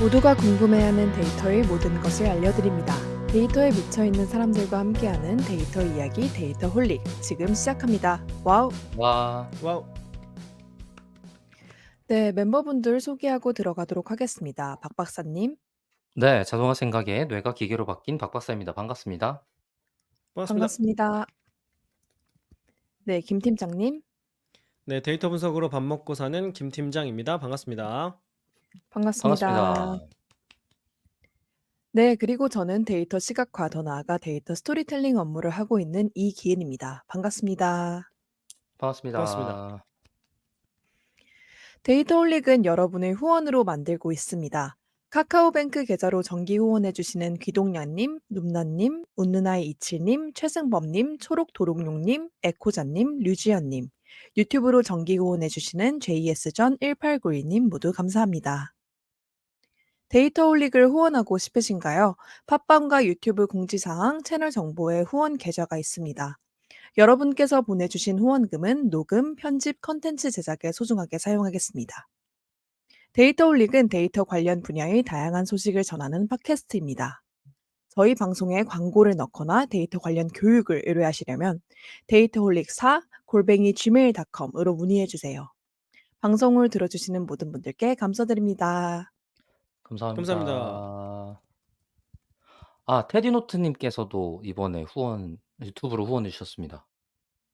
모두가 궁금해하는 데이터의 모든 것을 알려드립니다. 데이터에 미쳐있는 사람들과 함께하는 데이터 이야기 데이터 홀릭 지금 시작합니다. 와우! 와. 와우. 네, 멤버분들 소개하고 들어가도록 하겠습니다. 박 박사님, 네. 자동화 생각에 뇌가 기계로 바뀐 박 박사입니다. 반갑습니다. 반갑습니다. 반갑습니다. 네, 김 팀장님, 네, 데이터 분석으로 밥 먹고 사는 김 팀장입니다. 반갑습니다. 반갑습니다. 반갑습니다. 네, 그리고 저는 데이터 시각화 더 나아가 데이터 스토리텔링 업무를 하고 있는 이기은입니다. 반갑습니다. 반갑습니다. 반갑습니다. 데이터 홀릭은 여러분의 후원으로 만들고 있습니다. 카카오뱅크 계좌로 정기 후원해주시는 귀동냥님, 눔나님, 웃는아이27님, 최승범님, 초록도롱뇽님, 에코자님, 류지연님, 유튜브로 정기 후원해주시는 JS전 1892님 모두 감사합니다. 데이터 홀릭을 후원하고 싶으신가요? 팟빵과 유튜브 공지사항, 채널 정보에 후원 계좌가 있습니다. 여러분께서 보내주신 후원금은 녹음, 편집, 컨텐츠 제작에 소중하게 사용하겠습니다. 데이터 홀릭은 데이터 관련 분야의 다양한 소식을 전하는 팟캐스트입니다. 저희 방송에 광고를 넣거나 데이터 관련 교육을 의뢰하시려면 데이터홀릭4 gmail.com으로 문의해 주세요. 방송을 들어주시는 모든 분들께 감사드립니다. 감사합니다. 감사합니다. 아 테디노트 님께서도 이번에 후원 유튜브로 후원해 주셨습니다.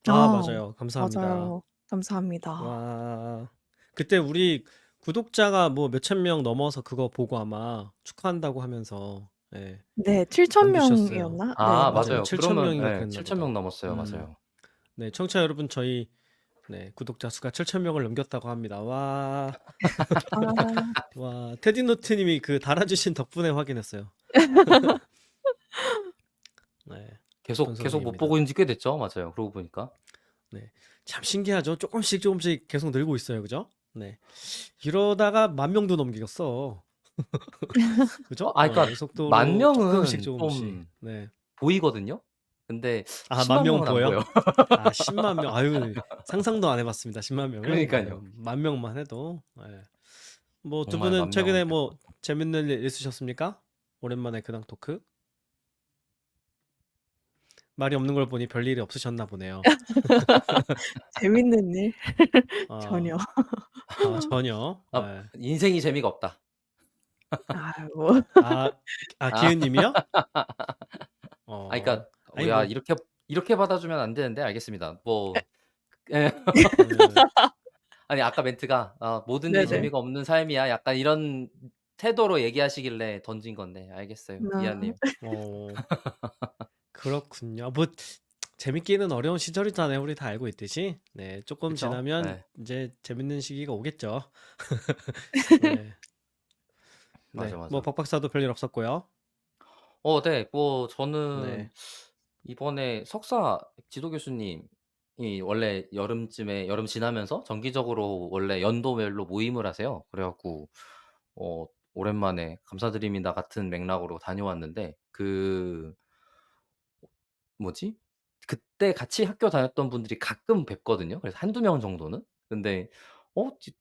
아, 맞아요. 감사합니다. 맞아요. 감사합니다. 와. 그때 우리 구독자가 뭐 몇천 명 넘어서 그거 보고 아마 축하한다고 하면서 예, 네, 7천 남겨주셨어요. 명이었나? 네, 아 맞아요. 맞아요. 맞아요. 7천 그러면 명인가 예 그랬나 7,000명 보다. 넘었어요. 맞아요. 네, 청취자 여러분 저희 구독자 수가 7천 명을 넘겼다고 합니다. 와. 아, 와, 테디노트 님이 그 달아주신 덕분에 확인했어요. 네. 계속 못 정성생입니다. 보고 있는 지 꽤 됐죠. 맞아요. 그러고 보니까. 네. 참 신기하죠. 조금씩 계속 늘고 있어요. 그죠? 네. 이러다가 10,000명도 넘기겠어. 그죠? 그러니까 이 10,000 속도로 명은 조금씩. 좀 네. 보이거든요. 근데 아, 100,000 10,000,000 명은 안 보여? 보여요. 아, 100,000 명. 아유, 상상도 안 해봤습니다. 100,000 명은. 네. 그러니깐요. 10,000명만 해도. 네. 뭐 두 정말 분은 10,000 명은 최근에 됐고. 뭐 재밌는 일 있으셨습니까? 오랜만에 근황 토크. 말이 없는 걸 보니 별일이 없으셨나 보네요. 재밌는 일? 아, 전혀. 전혀. 네. 인생이 재미가 없다. 아이고. 아, 아. 기은님이요? 그러니까 아니 야 뭐. 이렇게 받아주면 안 되는데 알겠습니다. 뭐 예. 네. 아니 아까 멘트가 "모든 일이 네네. 재미가 없는 삶이야." 약간 이런 태도로 얘기하시길래 던진 건데 알겠어요. 아, 미안해요. 어, 그렇군요. 뭐 재밌기는 어려운 시절이잖아요. 우리 다 알고 있듯이. 네, 조금 그쵸? 지나면 예. 이제 재밌는 시기가 오겠죠. 네. 맞아, 네. 뭐 맞아. 박 박사도 별일 없었고요. 네. 뭐 저는 네. 이번에 석사 지도 교수님이 원래 여름쯤에 여름 지나면서 정기적으로 원래 연도별로 모임을 하세요. 그래 갖고 어 오랜만에 "감사드립니다." 같은 맥락으로 다녀왔는데 뭐지? 그때 같이 학교 다녔던 분들이 가끔 뵙거든요. 그래서 한두 명 정도는. 근데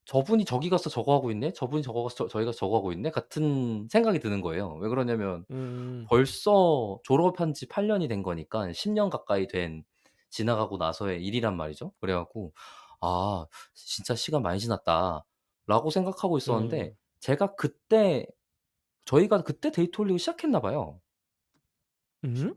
'저분이 저기 가서 저거 하고 있네. 저분이 저거 가서 저기 가서 저거 하고 있네.' 같은 생각이 드는 거예요. 왜 그러냐면 음. 벌써 졸업한 지 8 년이 된 거니까 10년 가까이 된 지나가고 나서의 일이란 말이죠. 그래 갖고 '아 진짜 시간 많이 지났다.'라고 생각하고 있었는데 음. 제가 그때 저희가 그때 데이터 올리고 시작했나 봐요. 음? 음.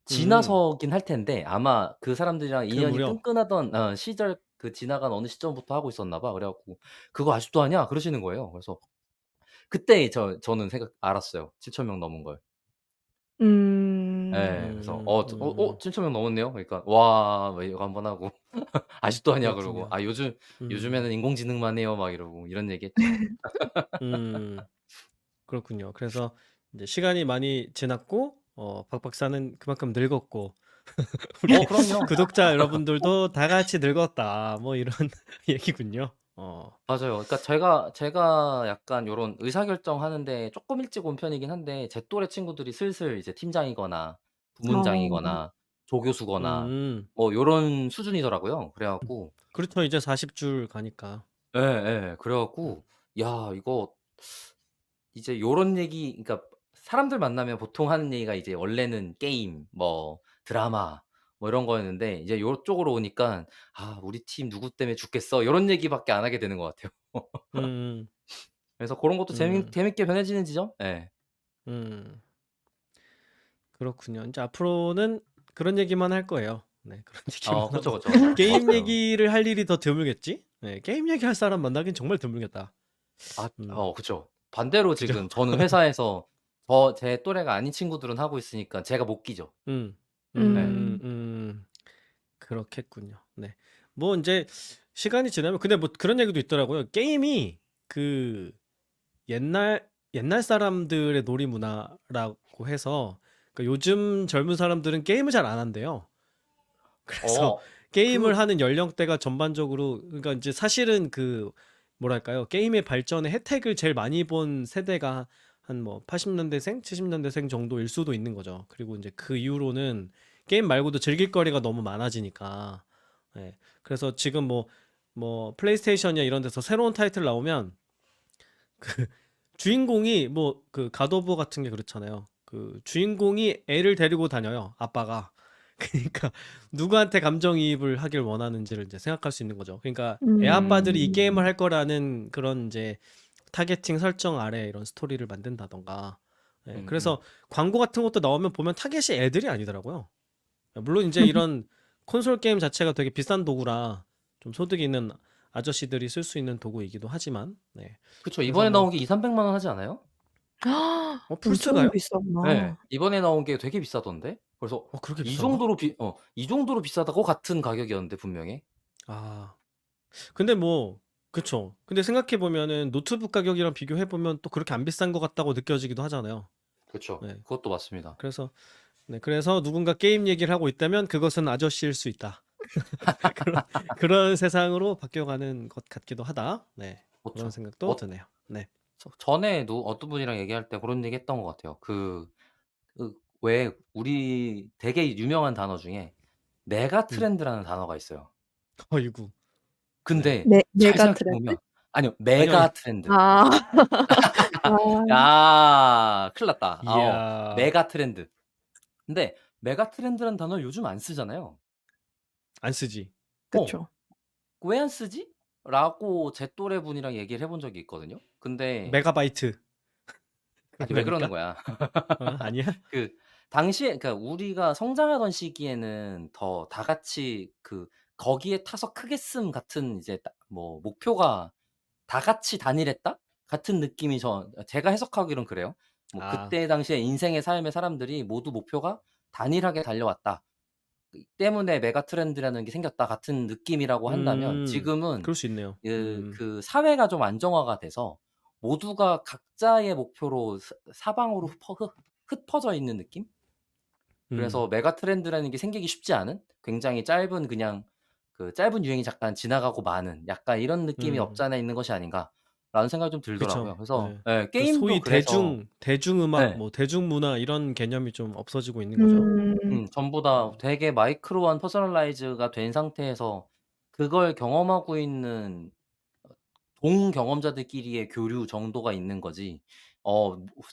지나서긴 할 텐데 아마 그 사람들이랑 그 인연이 무렵. 끈끈하던 시절 그 지나간 어느 시점부터 하고 있었나 봐. 그래 갖고 "그거 아직도 하냐?" 그러시는 거예요. 그래서 그때 저는 알았어요. 7,000명 넘은 걸. 음. 예. 그래서 음. 7,000명 넘었네요." 그러니까 "와." 막 이거 한 번 하고 "아직도 하냐?" 그러고 그렇군요. 음. 요즘에는 인공지능만 해요." 막 이러고 이런 얘기했죠. 음. 그렇군요. 그래서 이제 시간이 많이 지났고 박 박사는 그만큼 늙었고 우리 그럼요. 구독자 여러분들도 다 같이 늙었다. 뭐 이런 얘기군요. 맞아요. 그러니까 제가 약간 요런 의사결정하는 데 쪼끔 일찍 온 편이긴 한데 제 또래 친구들이 슬슬 이제 팀장이거나 어. 부문장이거나 조교수거나 음. 뭐 요런 수준이더라고요. 그래 갖고 그렇죠. 이제 40줄 가니까. 예예. 그래 음. 갖고 '야 이거 이제 요런 얘기 그러니까 사람들 만나면 보통 하는 얘기가 이제 원래는 게임 뭐 드라마 뭐 이런 거였는데 이제 요쪽으로 오니까 "아 우리 팀 누구 때문에 죽겠어." 요런 얘기밖에 안 하게 되는 것 같아요. 음. 그래서 고런 것도 음. 재밌게 변해지는 지점? 예. 음. 그렇군요. 인제 앞으로는 그런 얘기만 할 거예요. 네. 그런 얘기만 그쵸, 하고 그쵸. 게임 맞아요. 얘기를 할 일이 더 드물겠지? 네. 게임 얘기할 사람 만나긴 정말 드물겠다. 그쵸. 반대로 그죠? 지금 저는 회사에서 제 또래가 아닌 친구들은 하고 있으니까 제가 못 끼죠. 음. 예. 음. 그렇겠군요. 네. 뭐 인제 시간이 지나면 근데 뭐 그런 얘기도 있더라고요. 게임이 그 옛날 사람들의 놀이 문화라고 해서 그러니까 요즘 젊은 사람들은 게임을 잘 안 한대요. 그래서 어 게임을 그 하는 연령대가 전반적으로 그러니까 인제 사실은 그 뭐랄까요? 게임의 발전의 혜택을 제일 많이 본 세대가 한 뭐 80 년대생, 70 년대생 정도일 수도 있는 거죠. 그리고 인제 그 이후로는 게임 말고도 즐길 거리가 너무 많아지니까. 예. 그래서 지금 뭐 플레이스테이션이나 이런 데서 새로운 타이틀 나오면 그 주인공이 뭐 그 갓 오브 같은 게 그렇잖아요. 그 주인공이 애를 데리고 다녀요, 아빠가. 그니까 누구한테 감정이입을 하길 원하는지를 이제 생각할 수 있는 거죠. 그러니까 애아빠들이 이 게임을 음. 할 거라는 그런 인제 타겟팅 설정 아래 이런 스토리를 만든다든가. 예. 음음. 그래서 광고 같은 것도 나오면 보면 타겟이 애들이 아니더라고요. 물론 인제 이런 콘솔 게임 자체가 되게 비싼 도구라 좀 소득이 있는 아저씨들이 쓸 수 있는 도구이기도 하지만 네. 그쵸. 그래서 이번에 뭐 나온 게 2,000-300만 원 하지 않아요? 엄청 플스가요? 예. 비싸구나. 이번에 나온 게 되게 비싸던데. 그래서 그렇게 이 비싼가? 정도로 이 정도로 비싸다고? 같은 가격이었는데 분명히. 아. 근데 뭐 그쵸. 근데 생각해 보면은 노트북 가격이랑 비교해 보면 또 그렇게 안 비싼 것 같다고 느껴지기도 하잖아요. 그쵸. 네. 그것도 맞습니다. 그래서 네 그래서 누군가 게임 얘기를 하고 있다면 그것은 아저씨일 수 있다. 그런 세상으로 바뀌어가는 것 같기도 하다. 네. 그런 그쵸. 생각도 드네요. 네. 전에도 어떤 분이랑 얘기할 때 고런 얘기 했던 것 같아요. 왜 우리 되게 유명한 단어 중에 메가 음. 트렌드라는 단어가 있어요. 어이구. 네. 근데 잘 메가 생각해 트렌드? 보면 아니요. 아니요, 아니요. 메가 트렌드. 아. 아. 큰일 났다. 이야. 메가 트렌드. 근데 메가 트렌드라는 단어를 요즘 안 쓰잖아요. 안 쓰지. 어. 그쵸. '왜 안 쓰지?' 라고 제 또래 분이랑 얘기를 해본 적이 있거든요. 근데 메가바이트 그런 아니 거 왜 그러는 아닐까? 거야. 아니야? 그 당시에 그러니까 우리가 성장하던 시기에는 더 다 같이 거기에 타서 크겠음 같은 이제 뭐 목표가 다 같이 단일했다? 같은 느낌이 제가 해석하기론 그래요. 뭐 아. 그때 당시에 인생의 삶의 사람들이 모두 목표가 단일하게 달려왔다. 때문에 메가 트렌드라는 게 생겼다 같은 느낌이라고 한다면 음. 지금은 그럴 수 있네요. 사회가 좀 안정화가 돼서 모두가 각자의 목표로 사방으로 흩어져 있는 느낌? 그래서 음. 메가 트렌드라는 게 생기기 쉽지 않은 굉장히 짧은 그냥 짧은 유행이 잠깐 지나가고 마는 약간 이런 느낌이 음. 없지 않아 있는 것이 아닌가라는 생각이 좀 그쵸. 들더라고요. 그래서 예. 예 그 게임도 소위 그래서 대중음악 예. 뭐 대중문화 이런 개념이 좀 없어지고 있는 거죠. 음. 전부 다 음. 되게 마이크로한 퍼스널라이즈가 된 상태에서 그걸 경험하고 있는 동경험자들끼리의 교류 정도가 있는 거지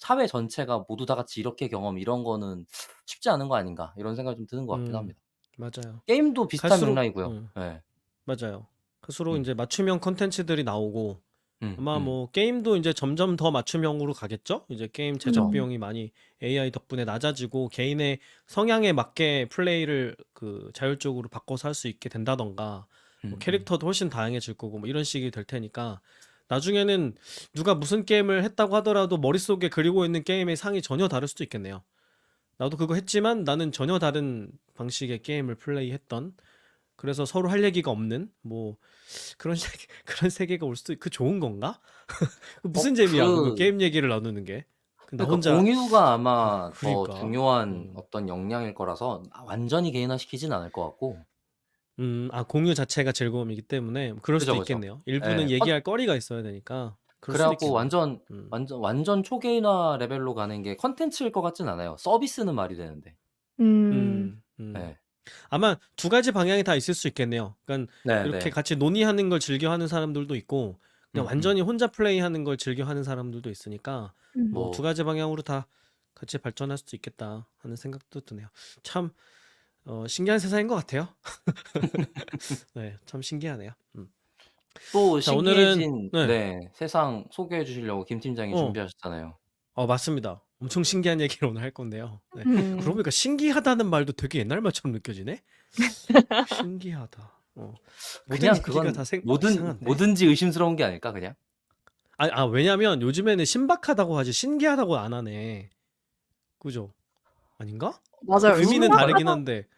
사회 전체가 모두 다 같이 이렇게 이런 거는 쉽지 않은 거 아닌가 이런 생각이 좀 드는 것 같기도 음. 합니다. 맞아요. 게임도 비슷한 갈수록 맥락이고요. 예. 맞아요. 갈수록 음. 인제 맞춤형 콘텐츠들이 나오고 음 아마 음. 뭐 게임도 인제 점점 더 맞춤형으로 가겠죠? 이제 게임 제작 음. 비용이 많이 AI 덕분에 낮아지고 개인의 성향에 맞게 플레이를 자율적으로 바꿔서 할 수 있게 된다든가 뭐 음음. 캐릭터도 훨씬 다양해질 거고 뭐 이런 식이 될 테니까 나중에는 누가 무슨 게임을 했다고 하더라도 머릿속에 그리고 있는 게임의 상이 전혀 다를 수도 있겠네요. 나도 그거 했지만 나는 전혀 다른 방식의 게임을 플레이했던 그래서 서로 할 얘기가 없는 뭐 그런 세계 그런 세계가 올 수도 좋은 건가? 무슨 재미야 그거 그 게임 얘기를 나누는 게. 나 그러니까 혼자 공유가 아마 더 그니까. 중요한 어떤 역량일 거라서 완전히 개인화시키진 않을 것 같고 공유 자체가 즐거움이기 때문에 그럴 수도 그죠, 그죠. 있겠네요. 일부는 예. 얘기할 거리가 있어야 되니까 그럴 그래 수도 갖고 있겠네요. 음. 완전 초개인화 레벨로 가는 게 콘텐츠일 것 같진 않아요. 서비스는 말이 되는데. 음. 음. 음. 예. 아마 두 가지 방향이 다 있을 수 있겠네요. 그러니까 이렇게 네네. 같이 논의하는 걸 즐겨 하는 사람들도 있고 그냥 음. 완전히 혼자 플레이하는 걸 즐겨하는 사람들도 있으니까 뭐 뭐 두 가지 방향으로 다 같이 발전할 수도 있겠다 하는 생각도 드네요. 참 신기한 세상인 것 같아요. 네, 참 신기하네요. 또 자, 오늘은 신기해진 네, 네, 세상 소개해 주시려고 김 팀장이 어, 준비하셨잖아요. 맞습니다. 엄청 신기한 얘기를 오늘 할 건데요. 네, 그러고 음. 보니까 신기하다는 말도 되게 옛날 말처럼 느껴지네. 신기하다. 모든 그냥 얘기가 그건 다 뭐든 이상한데. 뭐든지 의심스러운 게 아닐까 그냥? 왜냐면 요즘에는 신박하다고 하지 신기하다고 안 하네. 그죠? 아닌가? 맞아요. 의미는 다르긴 신박하다 한데,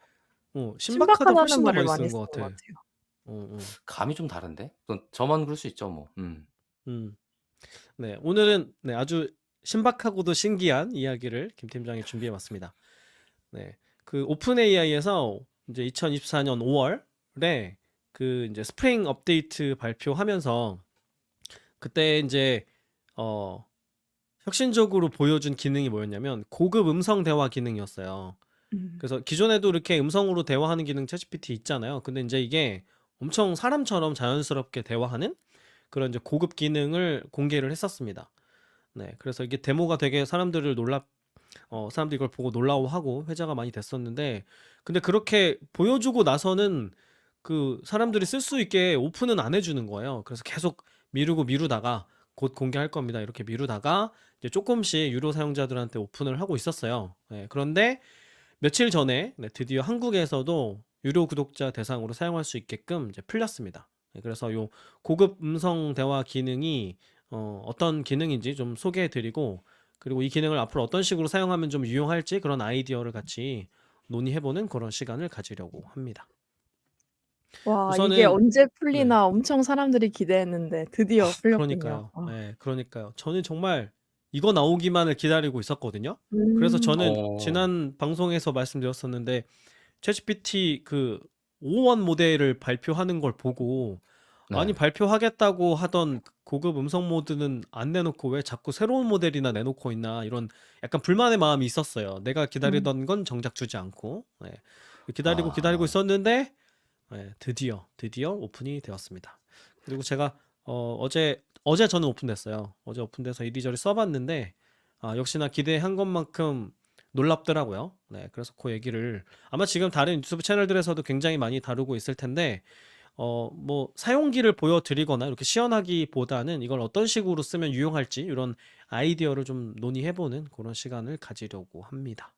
신박하다 신박하다는 훨씬 더 말을 많이 많이 쓰는 쓰는 것 것 같아. 같아요. 어, 어. 감이 좀 다른데? 그건 저만 그럴 수 있죠, 뭐. 음. 네, 오늘은 네, 아주 신박하고도 신기한 이야기를 김 팀장이 준비해 왔습니다. 네, 그 오픈 AI에서 이제 2024년 5월에 그 이제 스프링 업데이트 발표하면서 그때 이제 혁신적으로 보여준 기능이 뭐였냐면 고급 음성 대화 기능이었어요. 음. 그래서 기존에도 이렇게 음성으로 대화하는 기능 챗GPT 있잖아요. 근데 이제 이게 엄청 사람처럼 자연스럽게 대화하는 그런 이제 고급 기능을 공개를 했었습니다. 네, 그래서 이게 데모가 되게 사람들이 이걸 보고 놀라워하고 회자가 많이 됐었는데, 근데 그렇게 보여주고 나서는 그 사람들이 쓸 수 있게 오픈은 안 해주는 거예요. 그래서 계속 미루다가 곧 공개할 겁니다. 이렇게 미루다가 이제 조금씩 유료 사용자들한테 오픈을 하고 있었어요. 네, 그런데 며칠 전에 드디어 한국에서도 유료 구독자 대상으로 사용할 수 있게끔 이제 풀렸습니다. 네, 그래서 요 고급 음성 대화 기능이 어떤 기능인지 좀 소개해드리고, 그리고 이 기능을 앞으로 어떤 식으로 사용하면 좀 유용할지 그런 아이디어를 같이 논의해보는 그런 시간을 가지려고 합니다. 와, 이게 우선은 언제 네, 풀리나 엄청 사람들이 기대했는데 드디어 풀렸군요. 그러니까요. 네, 그러니까요. 저는 정말 이거 나오기만을 기다리고 있었거든요. 그래서 음. 저는 어. 지난 방송에서 말씀드렸었는데 챗GPT 그 5원 모델을 발표하는 걸 보고, 아니 네. 발표하겠다고 하던 고급 음성 모드는 안 내놓고 왜 자꾸 새로운 모델이나 내놓고 있나, 이런 약간 불만의 마음이 있었어요. 내가 음. 기다리던 건 정작 주지 않고. 네. 기다리고 아. 있었는데 드디어 오픈이 되었습니다. 그리고 제가 어제 저는 오픈됐어요. 어제 오픈돼서 이리저리 써봤는데 역시나 기대한 것만큼 놀랍더라고요. 네, 그래서 그 얘기를 아마 지금 다른 유튜브 채널들에서도 굉장히 많이 다루고 있을 텐데, 뭐 사용기를 보여드리거나 이렇게 시연하기보다는 이걸 어떤 식으로 쓰면 유용할지 이런 아이디어를 좀 논의해보는 그런 시간을 가지려고 합니다.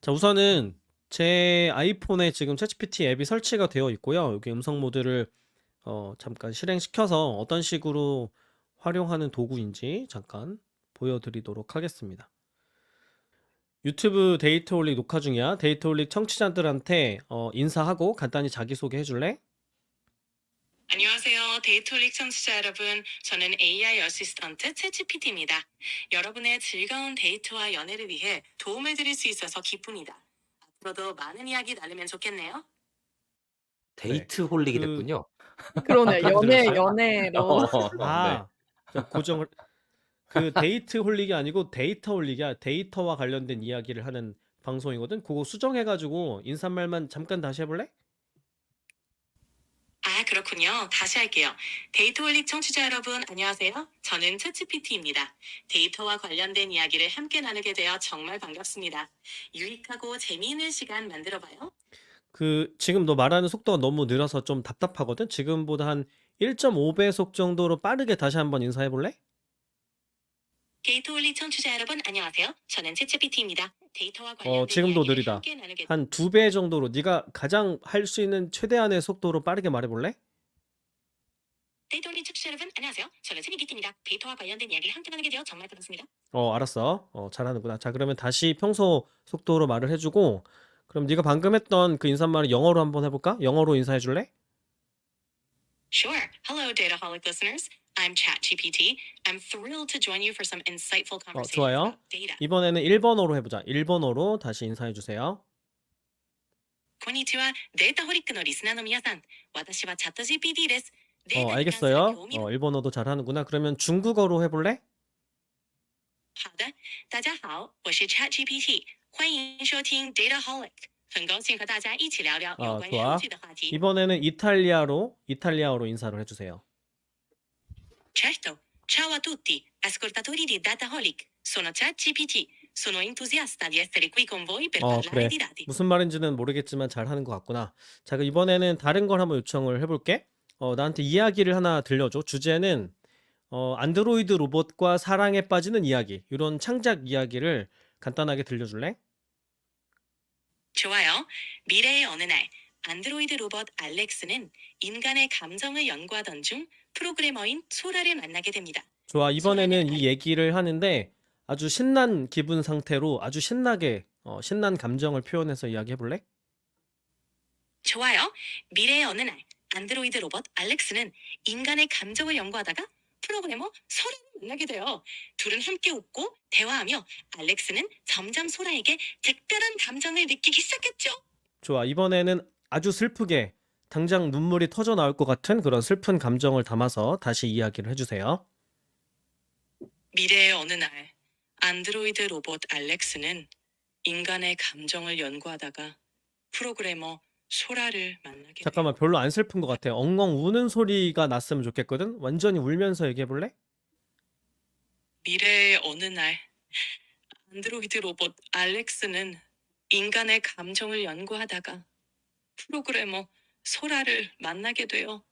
자, 우선은 제 아이폰에 지금 챗GPT 앱이 설치가 되어 있고요. 여기 음성 모드를 잠깐 실행시켜서 어떤 식으로 활용하는 도구인지 잠깐 보여드리도록 하겠습니다. 유튜브 데이터 올릭 녹화 중이야. 데이터 올릭 청취자들한테 인사하고 간단히 자기소개 해줄래? 안녕하세요. 데이토릭 청취자 여러분. 저는 AI 어시스턴트 챗GPT입니다. 여러분의 즐거운 데이트와 연애를 위해 도움을 드릴 수 있어서 기쁩니다. 앞으로도 많은 이야기 나누면 좋겠네요. 네. 데이트 홀릭이 그 됐군요. 그러네. 그렇게 들렸어요? 연애로. 네. 저 고정을 그 데이트 홀릭이 아니고 데이터 홀릭이야. 데이터와 관련된 이야기를 하는 방송이거든. 그거 수정해가지고 인사말만 잠깐 다시 해볼래? 그렇군요. 다시 할게요. 데이터홀릭 청취자 여러분, 안녕하세요. 저는 챗GPT입니다. 데이터와 관련된 이야기를 함께 나누게 되어 정말 반갑습니다. 유익하고 재미있는 시간 만들어봐요. 지금 너 말하는 속도가 너무 느려서 좀 답답하거든. 지금보다 한 1.5배속 정도로 빠르게 다시 한번 인사해볼래? 데이터홀릭 청취자 여러분, 안녕하세요. 저는 챗GPT입니다. 데이터와 관련된 지금도 이야기를 느리다. 함께 나누게 한 2배 정도로 네가 가장 할 수 있는 최대한의 속도로 빠르게 말해볼래? 데이터홀릭 청취자 여러분, 안녕하세요. 저는 챗GPT입니다. 데이터와 관련된 이야기를 함께 나누게 되어 정말 반갑습니다. 알았어. 잘하는구나. 자, 그러면 다시 평소 속도로 말을 해주고, 그럼 네가 방금 했던 그 인사말을 영어로 한번 해볼까? 영어로 인사해줄래? Sure. Hello, Dataholic listeners. I'm ChatGPT. I'm thrilled to join you for some insightful conversations 좋아요. about data. 이번에는 일본어로 해보자. 일본어로 다시 인사해주세요. こんにちは、データホリックのリスナーの皆さん。私はチャット GPT です。データに関する 알겠어요. 興味が 일본어도 잘하는구나. 그러면 중국어로 해볼래? 好的，大家好，我是 ChatGPT，欢迎收听 Dataholic，很高兴和大家一起聊聊有关 좋아. 数据的话题。 이번에는 이탈리아어로 인사를 해주세요. Certo. Ciao a tutti, ascoltatori di Dataholic. Sono ChatGPT. Sono entusiasta di essere qui con voi per parlare 그래. di dati. 무슨 말인지는 모르겠지만 잘하는 것 같구나. 자, 그럼 이번에는 다른 걸 한번 요청을 해볼게. 나한테 이야기를 하나 들려줘. 주제는 안드로이드 로봇과 사랑에 빠지는 이야기. 이런 창작 이야기를 간단하게 들려줄래? 좋아요. 미래의 어느 날 안드로이드 로봇 알렉스는 인간의 감정을 연구하던 중 프로그래머인 소라를 만나게 됩니다. 좋아. 이번에는 소라는 이 얘기를 하는데 아주 신난 기분 상태로 아주 신나게 신난 감정을 표현해서 이야기해볼래? 좋아요. 미래의 어느 날 안드로이드 로봇 알렉스는 인간의 감정을 연구하다가 프로그래머 소라를 만나게 돼요. 둘은 함께 웃고 대화하며 알렉스는 점점 소라에게 특별한 감정을 느끼기 시작했죠. 좋아. 이번에는 아주 슬프게 당장 눈물이 터져 나올 것 같은 그런 슬픈 감정을 담아서 다시 이야기를 해주세요. 미래의 어느 날 안드로이드 로봇 알렉스는 인간의 감정을 연구하다가 프로그래머 소라를 만나게 돼요. 잠깐만, 별로 안 슬픈 것 같아. 엉엉 우는 소리가 났으면 좋겠거든? 완전히 울면서 얘기해볼래? 미래의 어느 날 안드로이드 로봇 알렉스는 인간의 감정을 연구하다가 프로그래머 소라를 만나게 돼요.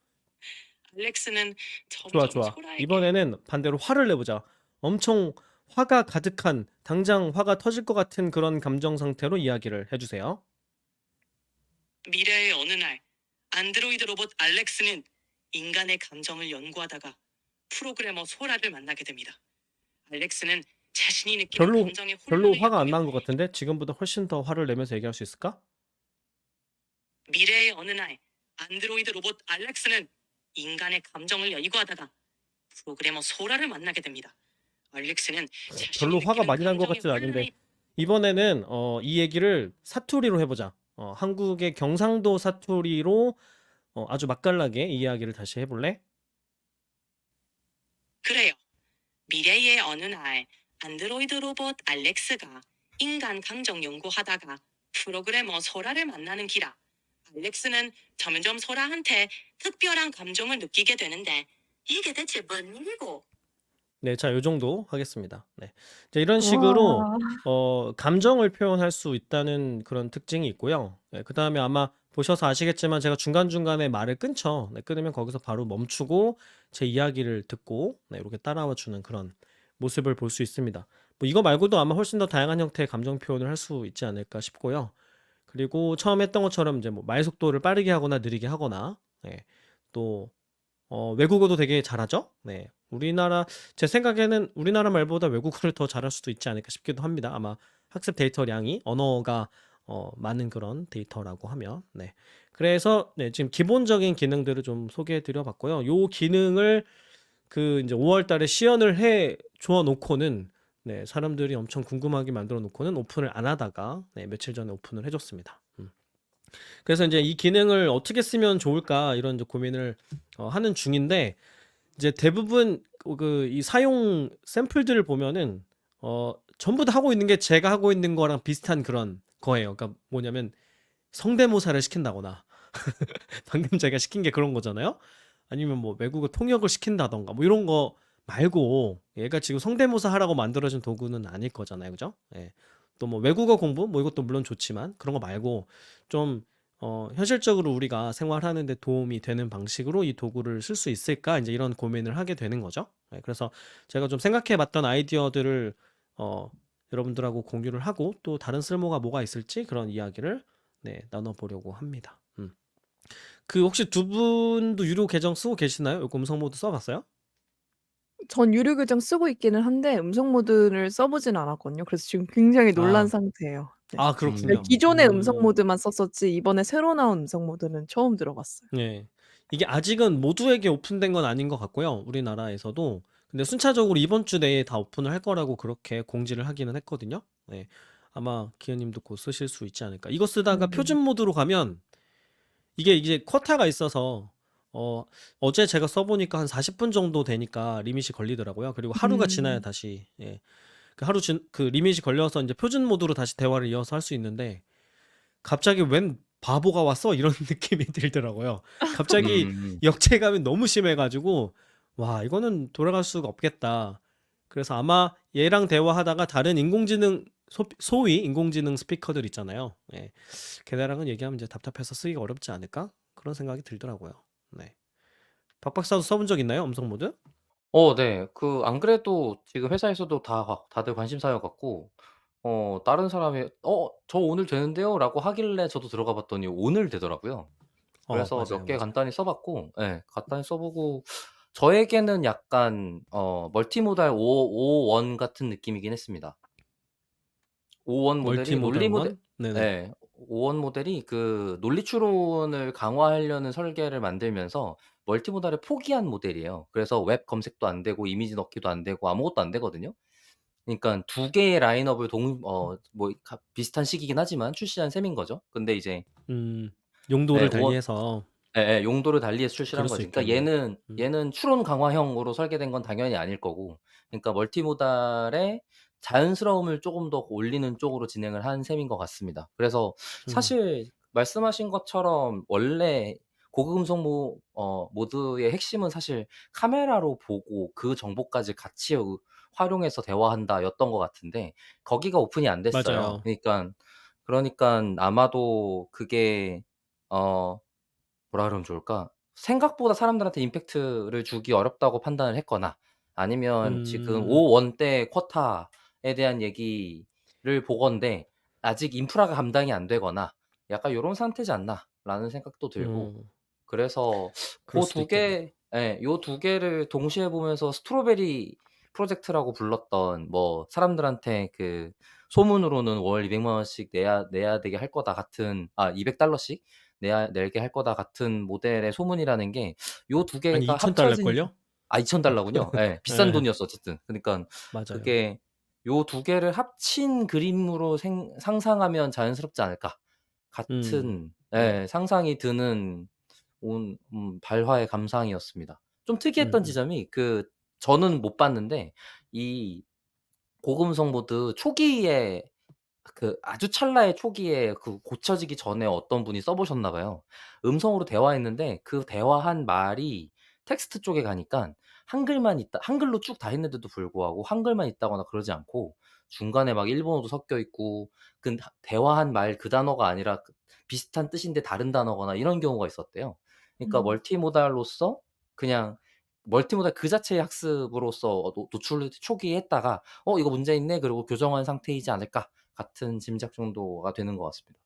알렉스는 좋아, 점점 좋아. 소라에게 이번에는 반대로 화를 내보자. 엄청 화가 가득한, 당장 화가 터질 것 같은 그런 감정 상태로 이야기를 해주세요. 미래의 어느 날 안드로이드 로봇 알렉스는 인간의 감정을 연구하다가 프로그래머 소라를 만나게 됩니다. 알렉스는 자신이 느끼는 별로 감정의 별로 혼란을 화가 안 겪으며 나는 것 같은데? 지금보다 훨씬 더 화를 내면서 얘기할 수 있을까? 미래의 어느 날 안드로이드 로봇 알렉스는 인간의 감정을 연구하다가 프로그래머 소라를 만나게 됩니다. 알렉스는 자신이 별로 화가 느끼는 많이 난 것 감정의 같진 않은데 혼란을 이번에는 이 얘기를 사투리로 해보자. 한국의 경상도 사투리로 아주 맛깔나게 이 이야기를 다시 해볼래? 그래요. 미래의 어느 날 안드로이드 로봇 알렉스가 인간 감정 연구하다가 프로그래머 소라를 만나는 기라. 알렉스는 점점 소라한테 특별한 감정을 느끼게 되는데 이게 대체 뭔 일이고? 네, 자, 요 정도 하겠습니다. 네. 자, 이런 식으로 감정을 표현할 수 있다는 그런 특징이 있고요. 네, 그 다음에 아마 보셔서 아시겠지만 제가 중간중간에 말을 끊죠. 네, 끊으면 거기서 바로 멈추고 제 이야기를 듣고 네, 이렇게 따라와 주는 그런 모습을 볼 수 있습니다. 뭐 이거 말고도 아마 훨씬 더 다양한 형태의 감정 표현을 할 수 있지 않을까 싶고요. 그리고 처음 했던 것처럼 이제 뭐 말 속도를 빠르게 하거나 느리게 하거나 네, 또 외국어도 되게 잘하죠? 네. 제 생각에는 우리나라 말보다 외국어를 더 잘할 수도 있지 않을까 싶기도 합니다. 아마 학습 데이터량이 언어가 많은 그런 데이터라고 하면. 네. 그래서 네, 지금 기본적인 기능들을 좀 소개해 드려 봤고요. 요 기능을 이제 5월 달에 시연을 해 줘 놓고는 네, 사람들이 엄청 궁금하게 만들어 놓고는 오픈을 안 하다가 네, 며칠 전에 오픈을 해 줬습니다. 그래서 이제 이 기능을 어떻게 쓰면 좋을까 이런 이제 고민을 하는 중인데 이제 대부분 이 사용 샘플들을 보면은 전부 다 하고 있는 게 제가 하고 있는 거랑 비슷한 그런 거예요. 그러니까 뭐냐면 성대모사를 시킨다거나 방금 제가 시킨 게 그런 거잖아요. 아니면 뭐 외국어 통역을 시킨다던가 뭐 이런 거 말고 얘가 지금 성대모사 하라고 만들어진 도구는 아닐 거잖아요. 그죠? 예. 또 뭐 외국어 공부 뭐 이것도 물론 좋지만 그런 거 말고 좀 현실적으로 우리가 생활하는 데 도움이 되는 방식으로 이 도구를 쓸 수 있을까 이제 이런 고민을 하게 되는 거죠. 예, 그래서 제가 좀 생각해 봤던 아이디어들을 여러분들하고 공유를 하고 또 다른 쓸모가 뭐가 있을지 그런 이야기를 네, 나눠 보려고 합니다. 혹시 두 분도 유료 계정 쓰고 계시나요? 요거 음성 모드 써봤어요? 전 유료 계정 쓰고 있기는 한데 음성 모드를 써보진 않았거든요. 그래서 지금 굉장히 놀란 아, 상태예요. 네. 아 네, 그렇군요. 기존의 음성 모드만 썼었지 이번에 새로 나온 음성 모드는 처음 들어봤어요. 네. 이게 아직은 모두에게 오픈된 건 아닌 것 같고요. 우리나라에서도. 근데 순차적으로 이번 주 내에 다 오픈을 할 거라고 그렇게 공지를 하기는 했거든요. 네. 아마 기현님도 곧 쓰실 수 있지 않을까. 이거 쓰다가 표준 모드로 가면 이게 이제 쿼타가 있어서 어제 제가 써보니까 한 40분 정도 되니까 리밋이 걸리더라고요. 그리고 하루가 지나야 다시 예. 그 리밋이 걸려서 이제 표준 모드로 다시 대화를 이어서 할 수 있는데 갑자기 웬 바보가 왔어? 이런 느낌이 들더라고요. 갑자기 역체감이 너무 심해가지고 와, 이거는 돌아갈 수가 없겠다. 그래서 아마 얘랑 대화하다가 다른 인공지능 소위 인공지능 스피커들 있잖아요. 예. 걔네랑은 얘기하면 이제 답답해서 쓰기가 어렵지 않을까? 그런 생각이 들더라고요. 네. 박 박사도 써본 적 있나요? 음성 모드? 네. 안 그래도 지금 회사에서도 다들 관심사여 갖고 다른 사람이 저 오늘 되는데요."라고 하길래 저도 들어가 봤더니 오늘 되더라고요. 그래서 몇 맞아요, 개 맞아요. 간단히 써 봤고, 예, 간단히 써 보고 저에게는 약간 멀티모달 O1 같은 느낌이긴 했습니다. O1 모델이 논리 멀티모달 모델 원? 네네. 예. O1 모델이 논리 추론을 강화하려는 설계를 만들면서 멀티모달을 포기한 모델이에요. 그래서 웹 검색도 안 되고 이미지 넣기도 안 되고 아무것도 안 되거든요. 그러니깐 두 개의 라인업을 뭐 비슷한 시기긴 하지만 출시한 셈인 거죠. 근데 이제 음, 예, 용도를 O1 달리해서 예예. 용도를 달리해서 출시를 한 그럴 수 거지. 그러니까 있겠네요. 음, 얘는 추론 강화형으로 설계된 건 당연히 아닐 거고, 그러니까 멀티모달의 자연스러움을 쪼금 더 올리는 쪽으로 진행을 한 셈인 것 같습니다. 그래서 음, 사실 말씀하신 것처럼 원래 고급 음성 모드의 핵심은 사실 카메라로 보고 그 정보까지 같이 활용해서 대화한다였던 것 같은데, 거기가 오픈이 안 됐어요. 맞아요. 그러니깐 아마도 그게 어 뭐라 그러면 좋을까? 생각보다 사람들한테 임팩트를 주기 어렵다고 판단을 했거나, 아니면 지금 음, O1 때 쿼타에 대한 얘기를 보건대 아직 인프라가 감당이 안 되거나 약간 요런 상태지 않나라는 생각도 들고, 음, 그래서 그럴 수도 있겠네요. 요 두 개를 동시에 보면서 스트로베리 프로젝트라고 불렀던, 뭐 사람들한테 소문으로는 월 200만 원씩 내야 되게 할 거다 같은, $200씩 내게 할 거다 같은 모델의 소문이라는 게 요 두 아니, 개가 합쳐지니까. $2,000달러일걸요? $2,000 군요. 예. 비싼 예, 돈이었어 어쨌든. 그니깐 맞아요. 그게 요 두 개를 합친 그림으로 상상하면 자연스럽지 않을까 같은, 네. 상상이 드는 발화의 감상이었습니다. 좀 특이했던 음, 지점이 저는 못 봤는데, 이 고금성 모드 초기에 아주 찰나의 초기에 고쳐지기 전에 어떤 분이 써 보셨나 봐요. 음성으로 대화했는데 그 대화한 말이 텍스트 쪽에 가니깐 한글로 쭉 다 했는데도 불구하고 한글만 있다거나 그러지 않고 중간에 막 일본어도 섞여 있고, 대화한 말 그 단어가 아니라 비슷한 뜻인데 다른 단어거나 이런 경우가 있었대요. 그러니까 음. 멀티모달로서 그냥 멀티모달 그 자체의 학습으로서 노출을 초기에 했다가 '이거 문제 있네.' 그리고 교정한 상태이지 않을까 같은 짐작 정도가 되는 것 같습니다.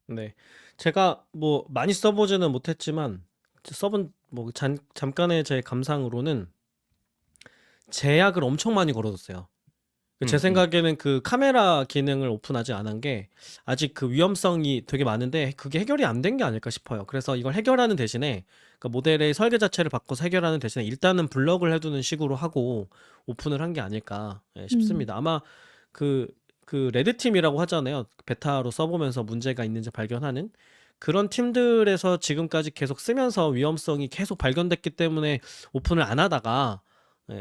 네. 제가 뭐 많이 써보지는 못했지만 써본 뭐 잠깐의 제 감상으로는 제약을 엄청 많이 걸어뒀어요. 제 음음. 생각에는 그 카메라 기능을 오픈하지 않은 게 아직 그 위험성이 되게 많은데 그게 해결이 안 된 게 아닐까 싶어요. 그래서 이걸 해결하는 대신에, 그러니까 모델의 설계 자체를 바꿔서 해결하는 대신에 일단은 블럭을 해두는 식으로 하고 오픈을 한 게 아닐까 음. 싶습니다. 아마 그, 그 레드팀이라고 하잖아요. 베타로 써보면서 문제가 있는지 발견하는 그런 팀들에서 지금까지 계속 쓰면서 위험성이 계속 발견됐기 때문에 오픈을 안 하다가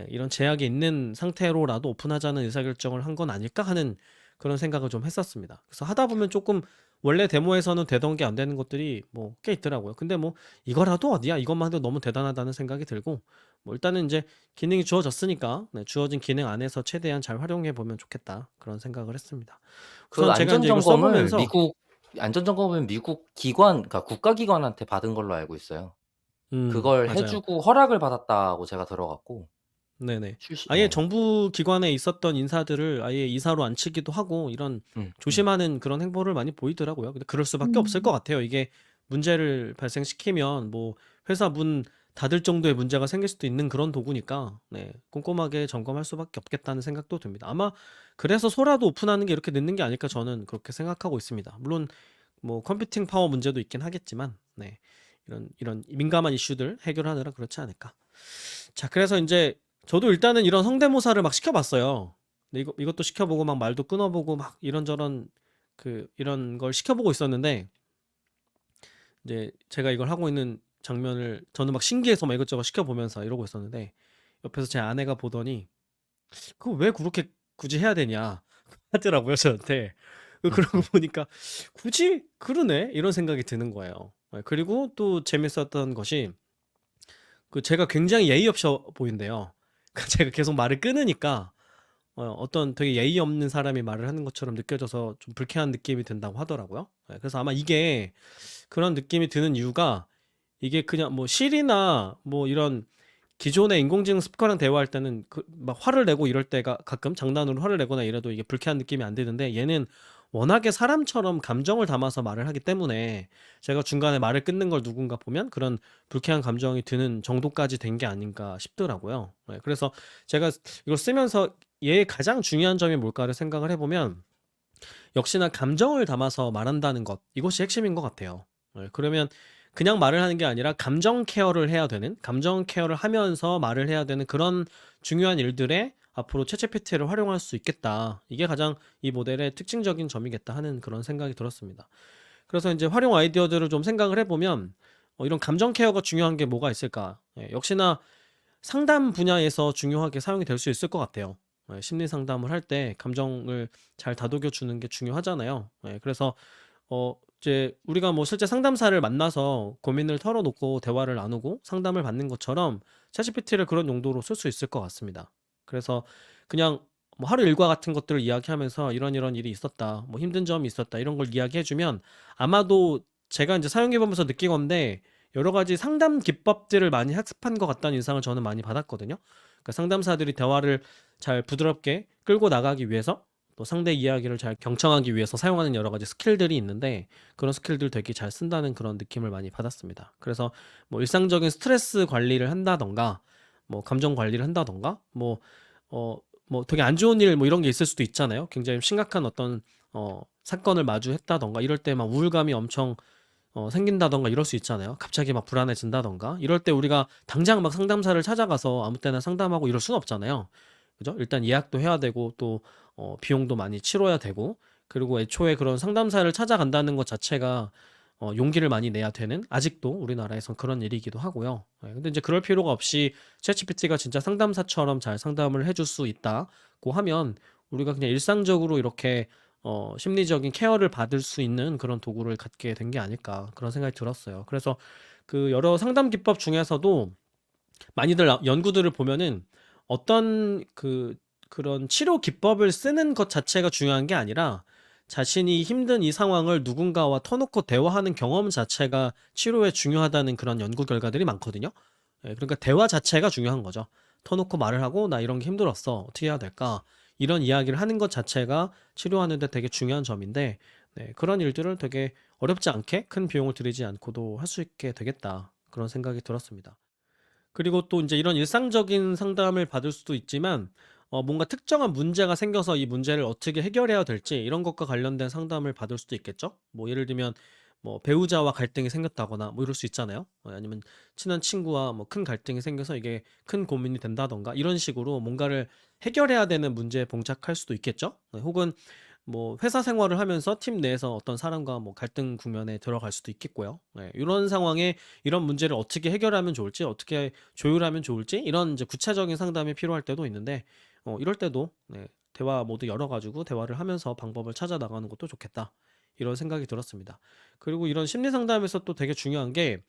이런 제약이 있는 상태로라도 오픈하자는 의사결정을 한 건 아닐까 하는 그런 생각을 좀 했었습니다. 그래서 하다 보면 조금 원래 데모에서는 되던 게 안 되는 것들이 뭐 꽤 있더라고요. 근데 뭐 이거라도 어디야? 이것만 해도 너무 대단하다는 생각이 들고, 뭐 일단은 이제 기능이 주어졌으니까 주어진 기능 안에서 최대한 잘 활용해 보면 좋겠다 그런 생각을 했습니다. 우선 제가 이제 이걸 써보면서 안전 점검은 미국 기관, 그러니까 국가기관한테 받은 걸로 알고 있어요. 그걸 해 맞아요. 주고 허락을 받았다고 제가 들어 갖고. 네네. 출시 아예 예. 정부 기관에 있었던 인사들을 아예 이사로 앉히기도 하고 이런 음. 조심하는 그런 행보를 많이 보이더라고요. 근데 그럴 수밖에 없을 것 음. 같아요. 이게 문제를 발생시키면 뭐 회사 문 닫을 정도의 문제가 생길 수도 있는 그런 도구니까 꼼꼼하게 점검할 수밖에 없겠다는 생각도 듭니다. 아마 그래서 소라도 오픈하는 게 이렇게 늦는 게 아닐까 저는 그렇게 생각하고 있습니다. 물론 뭐 컴퓨팅 파워 문제도 있긴 하겠지만 이런 민감한 이슈들 해결하느라 그렇지 않을까. 자, 그래서 이제 저도 일단은 이런 성대모사를 막 시켜봤어요. 근데 이것도 시켜보고 막 말도 끊어보고 막 이런저런 이런 걸 시켜보고 있었는데, 이제 제가 이걸 하고 있는 장면을 저는 막 신기해서 막 이것저것 시켜보면서 이러고 있었는데, 옆에서 제 아내가 보더니 그거 왜 그렇게 굳이 해야 되냐 하더라고요, 저한테. 그러고 음음. 보니까 굳이 그러네 이런 생각이 드는 거예요. 그리고 또 재밌었던 것이 제가 굉장히 예의 없이 보인대요. 제가 계속 말을 끊으니까 어떤 되게 예의 없는 사람이 말을 하는 것처럼 느껴져서 좀 불쾌한 느낌이 든다고 하더라고요. 그래서 아마 이게 그런 느낌이 드는 이유가 이게 그냥 뭐 실이나 뭐 이런 기존의 인공지능 스피커랑 대화할 때는 막 화를 내고 이럴 때가 가끔 장난으로 화를 내거나 이래도 이게 불쾌한 느낌이 안 드는데 얘는 워낙에 사람처럼 감정을 담아서 말을 하기 때문에 제가 중간에 말을 끊는 걸 누군가 보면 그런 불쾌한 감정이 드는 정도까지 된 게 아닌가 싶더라고요. 그래서 제가 이걸 쓰면서 얘의 가장 중요한 점이 뭘까를 생각을 해보면 역시나 감정을 담아서 말한다는 것, 이것이 핵심인 것 같아요. 그러면 그냥 말을 하는 게 아니라 감정 케어를 해야 되는, 감정 케어를 하면서 말을 해야 되는 그런 중요한 일들에 앞으로 챗GPT를 활용할 수 있겠다. 이게 가장 이 모델의 특징적인 점이겠다 하는 그런 생각이 들었습니다. 그래서 이제 활용 아이디어들을 좀 생각을 해보면 이런 감정 케어가 중요한 게 뭐가 있을까? 역시나 상담 분야에서 중요하게 사용이 될 수 있을 것 같아요. 심리 상담을 할 때 감정을 잘 다독여 주는 게 중요하잖아요. 그래서 이제 우리가 뭐 실제 상담사를 만나서 고민을 털어놓고 대화를 나누고 상담을 받는 것처럼 챗GPT를 그런 용도로 쓸 수 있을 것 같습니다. 그래서 그냥 뭐 하루 일과 같은 것들을 이야기하면서 이런 일이 있었다, 뭐 힘든 점이 있었다 이런 걸 이야기해주면 아마도 제가 이제 사용해보면서 느낀 건데 여러 가지 상담 기법들을 많이 학습한 것 같다는 인상을 저는 많이 받았거든요. 그러니까 상담사들이 대화를 잘 부드럽게 끌고 나가기 위해서 또 상대 이야기를 잘 경청하기 위해서 사용하는 여러 가지 스킬들이 있는데 그런 스킬들 되게 잘 쓴다는 그런 느낌을 많이 받았습니다. 그래서 뭐 일상적인 스트레스 관리를 한다던가 뭐 감정 관리를 한다던가 뭐 되게 안 좋은 일 뭐 이런 게 있을 수도 있잖아요. 굉장히 심각한 어떤 사건을 마주했다던가 이럴 때 막 우울감이 엄청 생긴다던가 이럴 수 있잖아요. 갑자기 막 불안해진다던가 이럴 때 우리가 당장 막 상담사를 찾아가서 아무 때나 상담하고 이럴 수는 없잖아요. 그죠? 일단 예약도 해야 되고 또 비용도 많이 치러야 되고 그리고 애초에 그런 상담사를 찾아간다는 것 자체가 용기를 많이 내야 되는 아직도 우리나라에선 그런 일이기도 하고요. 근데 이제 그럴 필요가 없이 챗GPT가 진짜 상담사처럼 잘 상담을 해줄 수 있다고 하면 우리가 그냥 일상적으로 이렇게 심리적인 케어를 받을 수 있는 그런 도구를 갖게 된 게 아닐까 그런 생각이 들었어요. 그래서 그 여러 상담 기법 중에서도 많이들 연구들을 보면은 어떤 그런 치료 기법을 쓰는 것 자체가 중요한 게 아니라 자신이 힘든 이 상황을 누군가와 터놓고 대화하는 경험 자체가 치료에 중요하다는 그런 연구 결과들이 많거든요. 그러니까 대화 자체가 중요한 거죠. 터놓고 말을 하고 나 이런 게 힘들었어. 어떻게 해야 될까? 이런 이야기를 하는 것 자체가 치료하는 데 되게 중요한 점인데 그런 일들을 되게 어렵지 않게 큰 비용을 들이지 않고도 할 수 있게 되겠다. 그런 생각이 들었습니다. 그리고 또 이제 이런 일상적인 상담을 받을 수도 있지만 뭔가 특정한 문제가 생겨서 이 문제를 어떻게 해결해야 될지 이런 것과 관련된 상담을 받을 수도 있겠죠. 뭐 예를 들면 뭐 배우자와 갈등이 생겼다거나 뭐 이럴 수 있잖아요. 아니면 친한 친구와 뭐 큰 갈등이 생겨서 이게 큰 고민이 된다던가 이런 식으로 뭔가를 해결해야 되는 문제에 봉착할 수도 있겠죠. 혹은 뭐 회사 생활을 하면서 팀 내에서 어떤 사람과 뭐 갈등 국면에 들어갈 수도 있겠고요. 이런 상황에 이런 문제를 어떻게 해결하면 좋을지, 어떻게 조율하면 좋을지 이런 이제 구체적인 상담이 필요할 때도 있는데 이럴 때도 대화 모두 열어가지고 대화를 하면서 방법을 찾아 나가는 것도 좋겠다. 이런 생각이 들었습니다. 그리고 이런 심리 상담에서 또 되게 중요한 게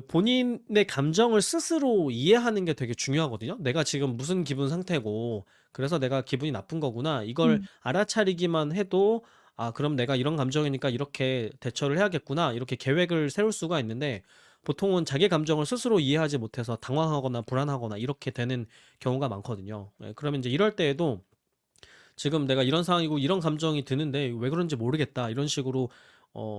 본인의 감정을 스스로 이해하는 게 되게 중요하거든요. 내가 지금 무슨 기분 상태고, 그래서 내가 기분이 나쁜 거구나. 이걸 알아차리기만 해도, 아, 그럼 내가 이런 감정이니까 이렇게 대처를 해야겠구나. 이렇게 계획을 세울 수가 있는데, 보통은 자기 감정을 스스로 이해하지 못해서 당황하거나 불안하거나 이렇게 되는 경우가 많거든요. 그러면 이제 이럴 때에도 지금 내가 이런 상황이고 이런 감정이 드는데 왜 그런지 모르겠다. 이런 식으로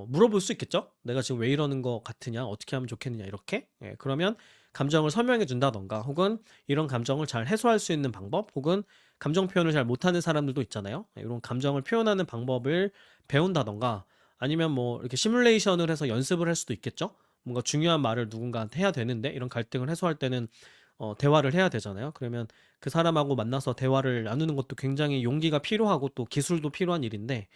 물어볼 수 있겠죠? 내가 지금 왜 이러는 것 같으냐? 어떻게 하면 좋겠느냐? 이렇게. 그러면 감정을 설명해 준다던가 혹은 이런 감정을 잘 해소할 수 있는 방법 혹은 감정 표현을 잘 못하는 사람들도 있잖아요. 이런 감정을 표현하는 방법을 배운다던가 아니면 뭐 이렇게 시뮬레이션을 해서 연습을 할 수도 있겠죠? 뭔가 중요한 말을 누군가한테 해야 되는데 이런 갈등을 해소할 때는 대화를 해야 되잖아요. 그러면 그 사람하고 만나서 대화를 나누는 것도 굉장히 용기가 필요하고 또 기술도 필요한 일인데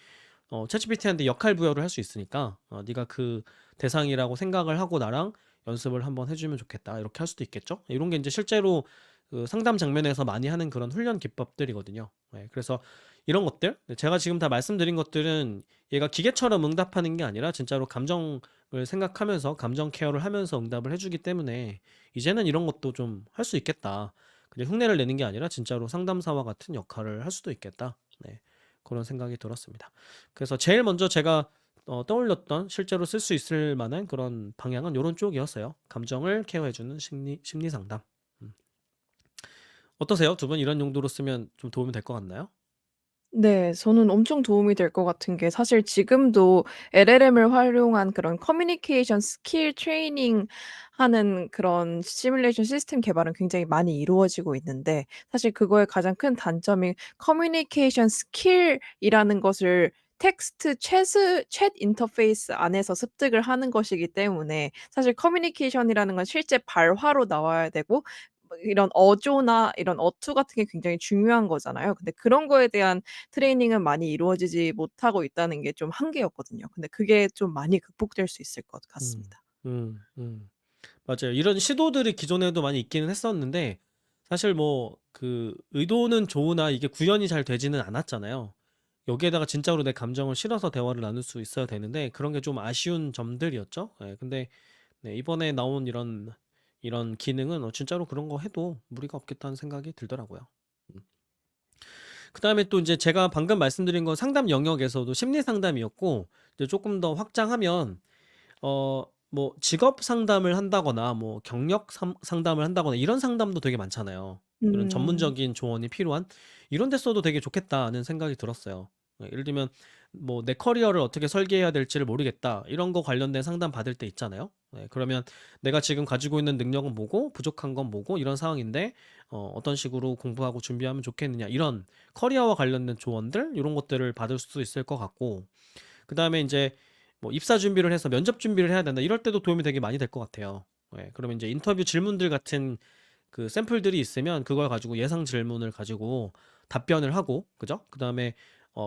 챗GPT한테 역할 부여를 할 수 있으니까 네가 그 대상이라고 생각을 하고 나랑 연습을 한번 해주면 좋겠다 이렇게 할 수도 있겠죠. 이런 게 이제 실제로 그 상담 장면에서 많이 하는 그런 훈련 기법들이거든요. 네, 그래서 이런 것들 제가 지금 다 말씀드린 것들은 얘가 기계처럼 응답하는 게 아니라 진짜로 감정을 생각하면서 감정 케어를 하면서 응답을 해주기 때문에 이제는 이런 것도 좀 할 수 있겠다. 그냥 흉내를 내는 게 아니라 진짜로 상담사와 같은 역할을 할 수도 있겠다. 네, 그런 생각이 들었습니다. 그래서 제일 먼저 제가 떠올렸던 실제로 쓸 수 있을 만한 그런 방향은 이런 쪽이었어요. 감정을 케어해주는 심리 상담. 음. 어떠세요? 두 분 이런 용도로 쓰면 좀 도움이 될 것 같나요? 네. 저는 엄청 도움이 될 것 같은 게 사실 지금도 LLM을 활용한 그런 커뮤니케이션 스킬 트레이닝 하는 그런 시뮬레이션 시스템 개발은 굉장히 많이 이루어지고 있는데 사실 그거의 가장 큰 단점이 커뮤니케이션 스킬이라는 것을 텍스트 챗 인터페이스 안에서 습득을 하는 것이기 때문에 사실 커뮤니케이션이라는 건 실제 발화로 나와야 되고 뭐 이런 어조나 이런 어투 같은 게 굉장히 중요한 거잖아요. 근데 그런 거에 대한 트레이닝은 많이 이루어지지 못하고 있다는 게 좀 한계였거든요. 근데 그게 좀 많이 극복될 수 있을 것 음, 같습니다. 맞아요. 이런 시도들이 기존에도 많이 있기는 했었는데 사실 뭐 그 의도는 좋으나 이게 구현이 잘 되지는 않았잖아요. 여기에다가 진짜로 내 감정을 실어서 대화를 나눌 수 있어야 되는데 그런 게 좀 아쉬운 점들이었죠. 예, 근데 네, 이번에 나온 이런 기능은 진짜로 그런 거 해도 무리가 없겠다는 생각이 들더라고요. 음. 그다음에 또 이제 제가 방금 말씀드린 건 상담 영역에서도 심리 상담이었고 이제 조금 더 확장하면 뭐 직업 상담을 한다거나 뭐 경력 상담을 한다거나 이런 상담도 되게 많잖아요. 이런 음. 전문적인 조언이 필요한 이런 데 써도 되게 좋겠다는 생각이 들었어요. 예를 들면 뭐 내 커리어를 어떻게 설계해야 될지를 모르겠다. 이런 거 관련된 상담 받을 때 있잖아요. 그러면 내가 지금 가지고 있는 능력은 뭐고 부족한 건 뭐고 이런 상황인데 어떤 식으로 공부하고 준비하면 좋겠느냐. 이런 커리어와 관련된 조언들 이런 것들을 받을 수도 있을 것 같고 그다음에 이제 뭐 입사 준비를 해서 면접 준비를 해야 된다. 이럴 때도 도움이 되게 많이 될 것 같아요. 그러면 이제 인터뷰 질문들 같은 그 샘플들이 있으면 그걸 가지고 예상 질문을 가지고 답변을 하고, 그죠? 그다음에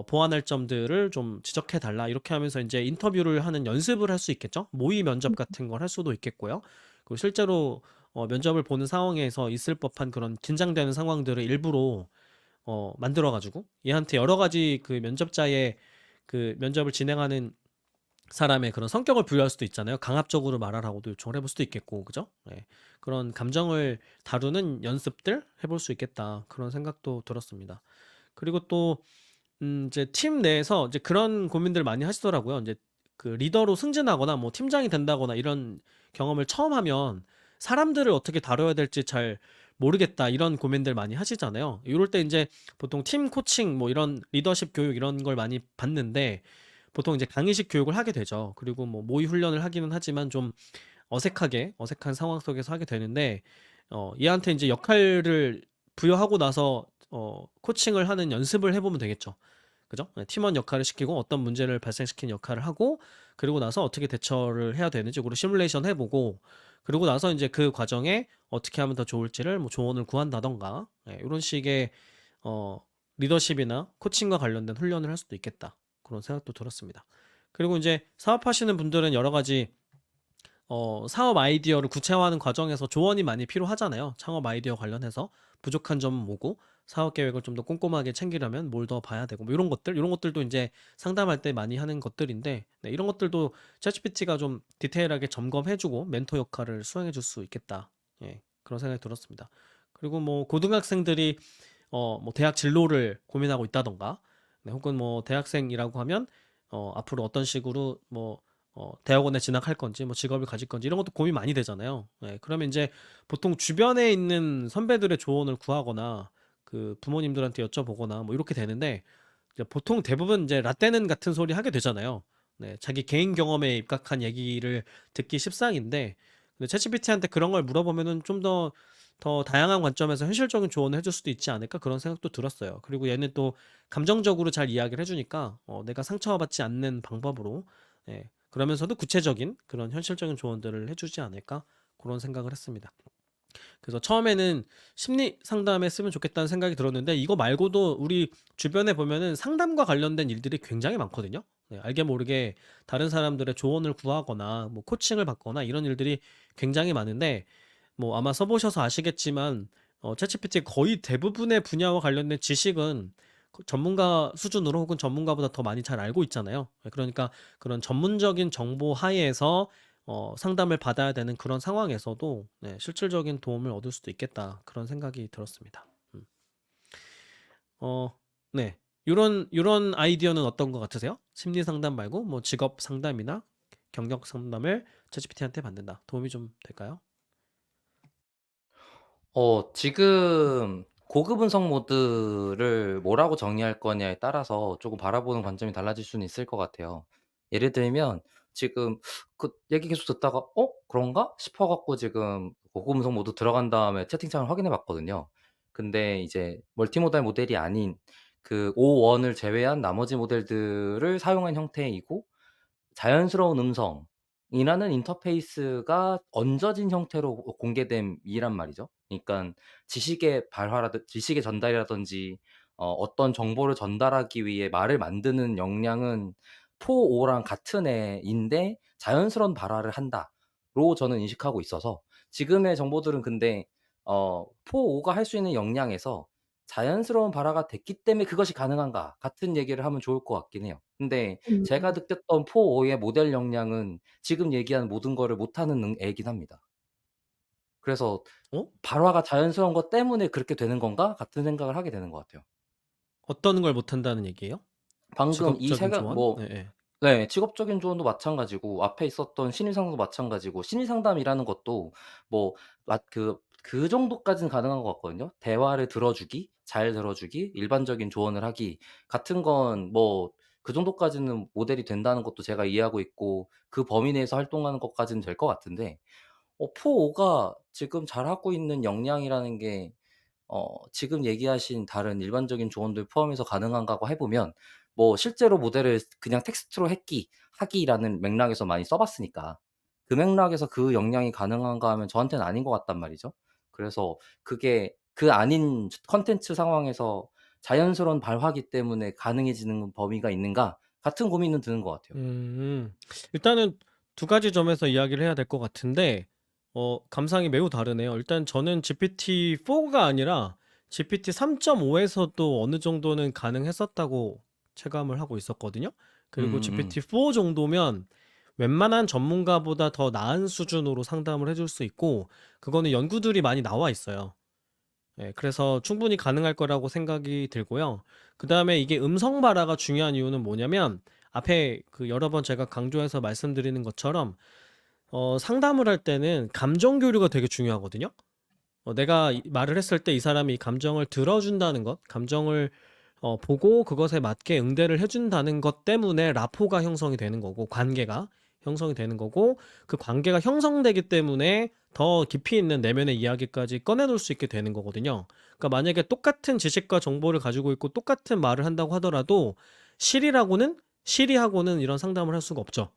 보완할 점들을 좀 지적해 달라. 이렇게 하면서 이제 인터뷰를 하는 연습을 할 수 있겠죠? 모의 면접 같은 걸 할 수도 있겠고요. 그리고 실제로 면접을 보는 상황에서 있을 법한 그런 긴장되는 상황들을 일부러 만들어 가지고 얘한테 여러 가지 그 면접자의 그 면접을 진행하는 사람의 그런 성격을 부여할 수도 있잖아요. 강압적으로 말하라고도 요청을 해볼 수도 있겠고, 그죠? 그런 감정을 다루는 연습들 해볼 수 있겠다. 그런 생각도 들었습니다. 그리고 또, 이제 팀 내에서 이제 그런 고민들 많이 하시더라고요. 이제 그 리더로 승진하거나 뭐 팀장이 된다거나 이런 경험을 처음 하면 사람들을 어떻게 다뤄야 될지 잘 모르겠다. 이런 고민들 많이 하시잖아요. 이럴 때 이제 보통 팀 코칭 뭐 이런 리더십 교육 이런 걸 많이 받는데 보통 이제 강의식 교육을 하게 되죠. 그리고 뭐 모의 훈련을 하기는 하지만 좀 어색한 상황 속에서 하게 되는데 얘한테 이제 역할을 부여하고 나서 코칭을 하는 연습을 해보면 되겠죠. 그죠? 팀원 역할을 시키고 어떤 문제를 발생시킨 역할을 하고 그리고 나서 어떻게 대처를 해야 되는지 그리고 시뮬레이션 해보고 그리고 나서 이제 그 과정에 어떻게 하면 더 좋을지를 뭐 조언을 구한다던가 이런 식의 어, 리더십이나 코칭과 관련된 훈련을 할 수도 있겠다. 그런 생각도 들었습니다. 그리고 이제 사업하시는 분들은 여러 가지 사업 아이디어를 구체화하는 과정에서 조언이 많이 필요하잖아요. 창업 아이디어 관련해서 부족한 점은 뭐고 사업 계획을 좀 더 꼼꼼하게 챙기려면 뭘 더 봐야 되고 뭐 이런 것들도 이제 상담할 때 많이 하는 것들인데 네, 이런 것들도 챗GPT가 좀 디테일하게 점검해주고 멘토 역할을 수행해줄 수 있겠다. 그런 생각이 들었습니다. 그리고 뭐 고등학생들이 뭐 대학 진로를 고민하고 있다던가 네, 혹은 뭐 대학생이라고 하면 앞으로 어떤 식으로 뭐 대학원에 진학할 건지 뭐 직업을 가질 건지 이런 것도 고민 많이 되잖아요. 그러면 이제 보통 주변에 있는 선배들의 조언을 구하거나 그 부모님들한테 여쭤보거나 뭐 이렇게 되는데 이제 보통 대부분 이제 라떼는 같은 소리 하게 되잖아요. 네, 자기 개인 경험에 입각한 얘기를 듣기 십상인데 근데 챗GPT한테 그런 걸 물어보면은 좀 더 다양한 관점에서 현실적인 조언을 해줄 수도 있지 않을까 그런 생각도 들었어요. 그리고 얘는 또 감정적으로 잘 이야기를 해주니까 내가 상처받지 않는 방법으로 그러면서도 구체적인 그런 현실적인 조언들을 해주지 않을까 그런 생각을 했습니다. 그래서 처음에는 심리 상담에 쓰면 좋겠다는 생각이 들었는데 이거 말고도 우리 주변에 보면은 상담과 관련된 일들이 굉장히 많거든요. 알게 모르게 다른 사람들의 조언을 구하거나 뭐 코칭을 받거나 이런 일들이 굉장히 많은데 뭐 아마 써보셔서 아시겠지만 챗GPT의 거의 대부분의 분야와 관련된 지식은 전문가 수준으로 혹은 전문가보다 더 많이 잘 알고 있잖아요. 그러니까 그런 전문적인 정보 하에서 상담을 받아야 되는 그런 상황에서도 네, 실질적인 도움을 얻을 수도 있겠다. 그런 생각이 들었습니다. 네. 요런 아이디어는 어떤 것 같으세요? 심리 상담 말고 뭐 직업 상담이나 경력 상담을 챗GPT한테 받는다. 도움이 좀 될까요? 지금 고급 음성 모드를 뭐라고 정의할 거냐에 따라서 조금 바라보는 관점이 달라질 수는 있을 것 같아요. 예를 들면 지금 그 얘기 계속 듣다가 '어 그런가?' 싶어 갖고 지금 고급 음성 모드 들어간 다음에 채팅창을 확인해 봤거든요. 근데 이제 멀티모달 모델이 아닌 그 O1을 제외한 나머지 모델들을 사용한 형태이고, 자연스러운 음성이라는 인터페이스가 얹어진 형태로 공개됨이란 말이죠. 그러니깐 지식의 전달이라든지 어떤 정보를 전달하기 위해 말을 만드는 역량은 4-5랑 같은 애인데 자연스러운 발화를 한다로 저는 인식하고 있어서, 지금의 정보들은 근데 4-5가 할 수 있는 역량에서 자연스러운 발화가 됐기 때문에 그것이 가능한가 같은 얘기를 하면 좋을 것 같긴 해요. 근데 제가 음. 느꼈던 4-5의 모델 역량은 지금 얘기한 모든 거를 못하는 애긴 합니다. 그래서 어? '발화가 자연스러운 것 때문에 그렇게 되는 건가?' 같은 생각을 하게 되는 것 같아요. 어떤 걸 못한다는 얘기예요? 방금 이 세 직업적인 가 조언? 뭐 네. 네. 직업적인 조언도 마찬가지고 앞에 있었던 심리 상담도 마찬가지고, 심리 상담이라는 것도 뭐 그 정도까지는 가능한 것 같거든요. 대화를 들어주기, 잘 들어주기, 일반적인 조언을 하기 같은 건 뭐 그 정도까지는 모델이 된다는 것도 제가 이해하고 있고, 그 범위 내에서 활동하는 것까지는 될 것 같은데, 4-5가 지금 잘하고 있는 역량이라는 게 지금 얘기하신 다른 일반적인 조언들 포함해서 가능한가고 해 보면, 뭐 실제로 모델을 그냥 텍스트로 하기라는 맥락에서 많이 써 봤으니까 그 맥락에서 그 역량이 가능한가 하면 저한테는 아닌 것 같단 말이죠. 그래서 그게 그 아닌 콘텐츠 상황에서 자연스러운 발화기 때문에 가능해지는 범위가 있는가 같은 고민은 드는 것 같아요. 음. 일단은 두 가지 점에서 이야기를 해야 될 것 같은데 감상이 매우 다르네요. 일단 저는 GPT-4가 아니라 GPT-3.5에서도 어느 정도는 가능했었다고 체감을 하고 있었거든요. 그리고 음음. GPT-4 정도면 웬만한 전문가보다 더 나은 수준으로 상담을 해줄 수 있고, 그거는 연구들이 많이 나와 있어요. 예, 그래서 충분히 가능할 거라고 생각이 들고요. 그다음에 이게 음성 발화가 중요한 이유는 뭐냐면, 앞에 그 여러 번 제가 강조해서 말씀드리는 것처럼 상담을 할 때는 감정 교류가 되게 중요하거든요. 내가 말을 했을 때 이 사람이 이 감정을 들어준다는 것, 감정을 보고 그것에 맞게 응대를 해준다는 것 때문에 라포가 형성이 되는 거고, 관계가 형성이 되는 거고, 그 관계가 형성되기 때문에 더 깊이 있는 내면의 이야기까지 꺼내놓을 수 있게 되는 거거든요. 그러니까 만약에 똑같은 지식과 정보를 가지고 있고 똑같은 말을 한다고 하더라도 시리하고는 이런 상담을 할 수가 없죠.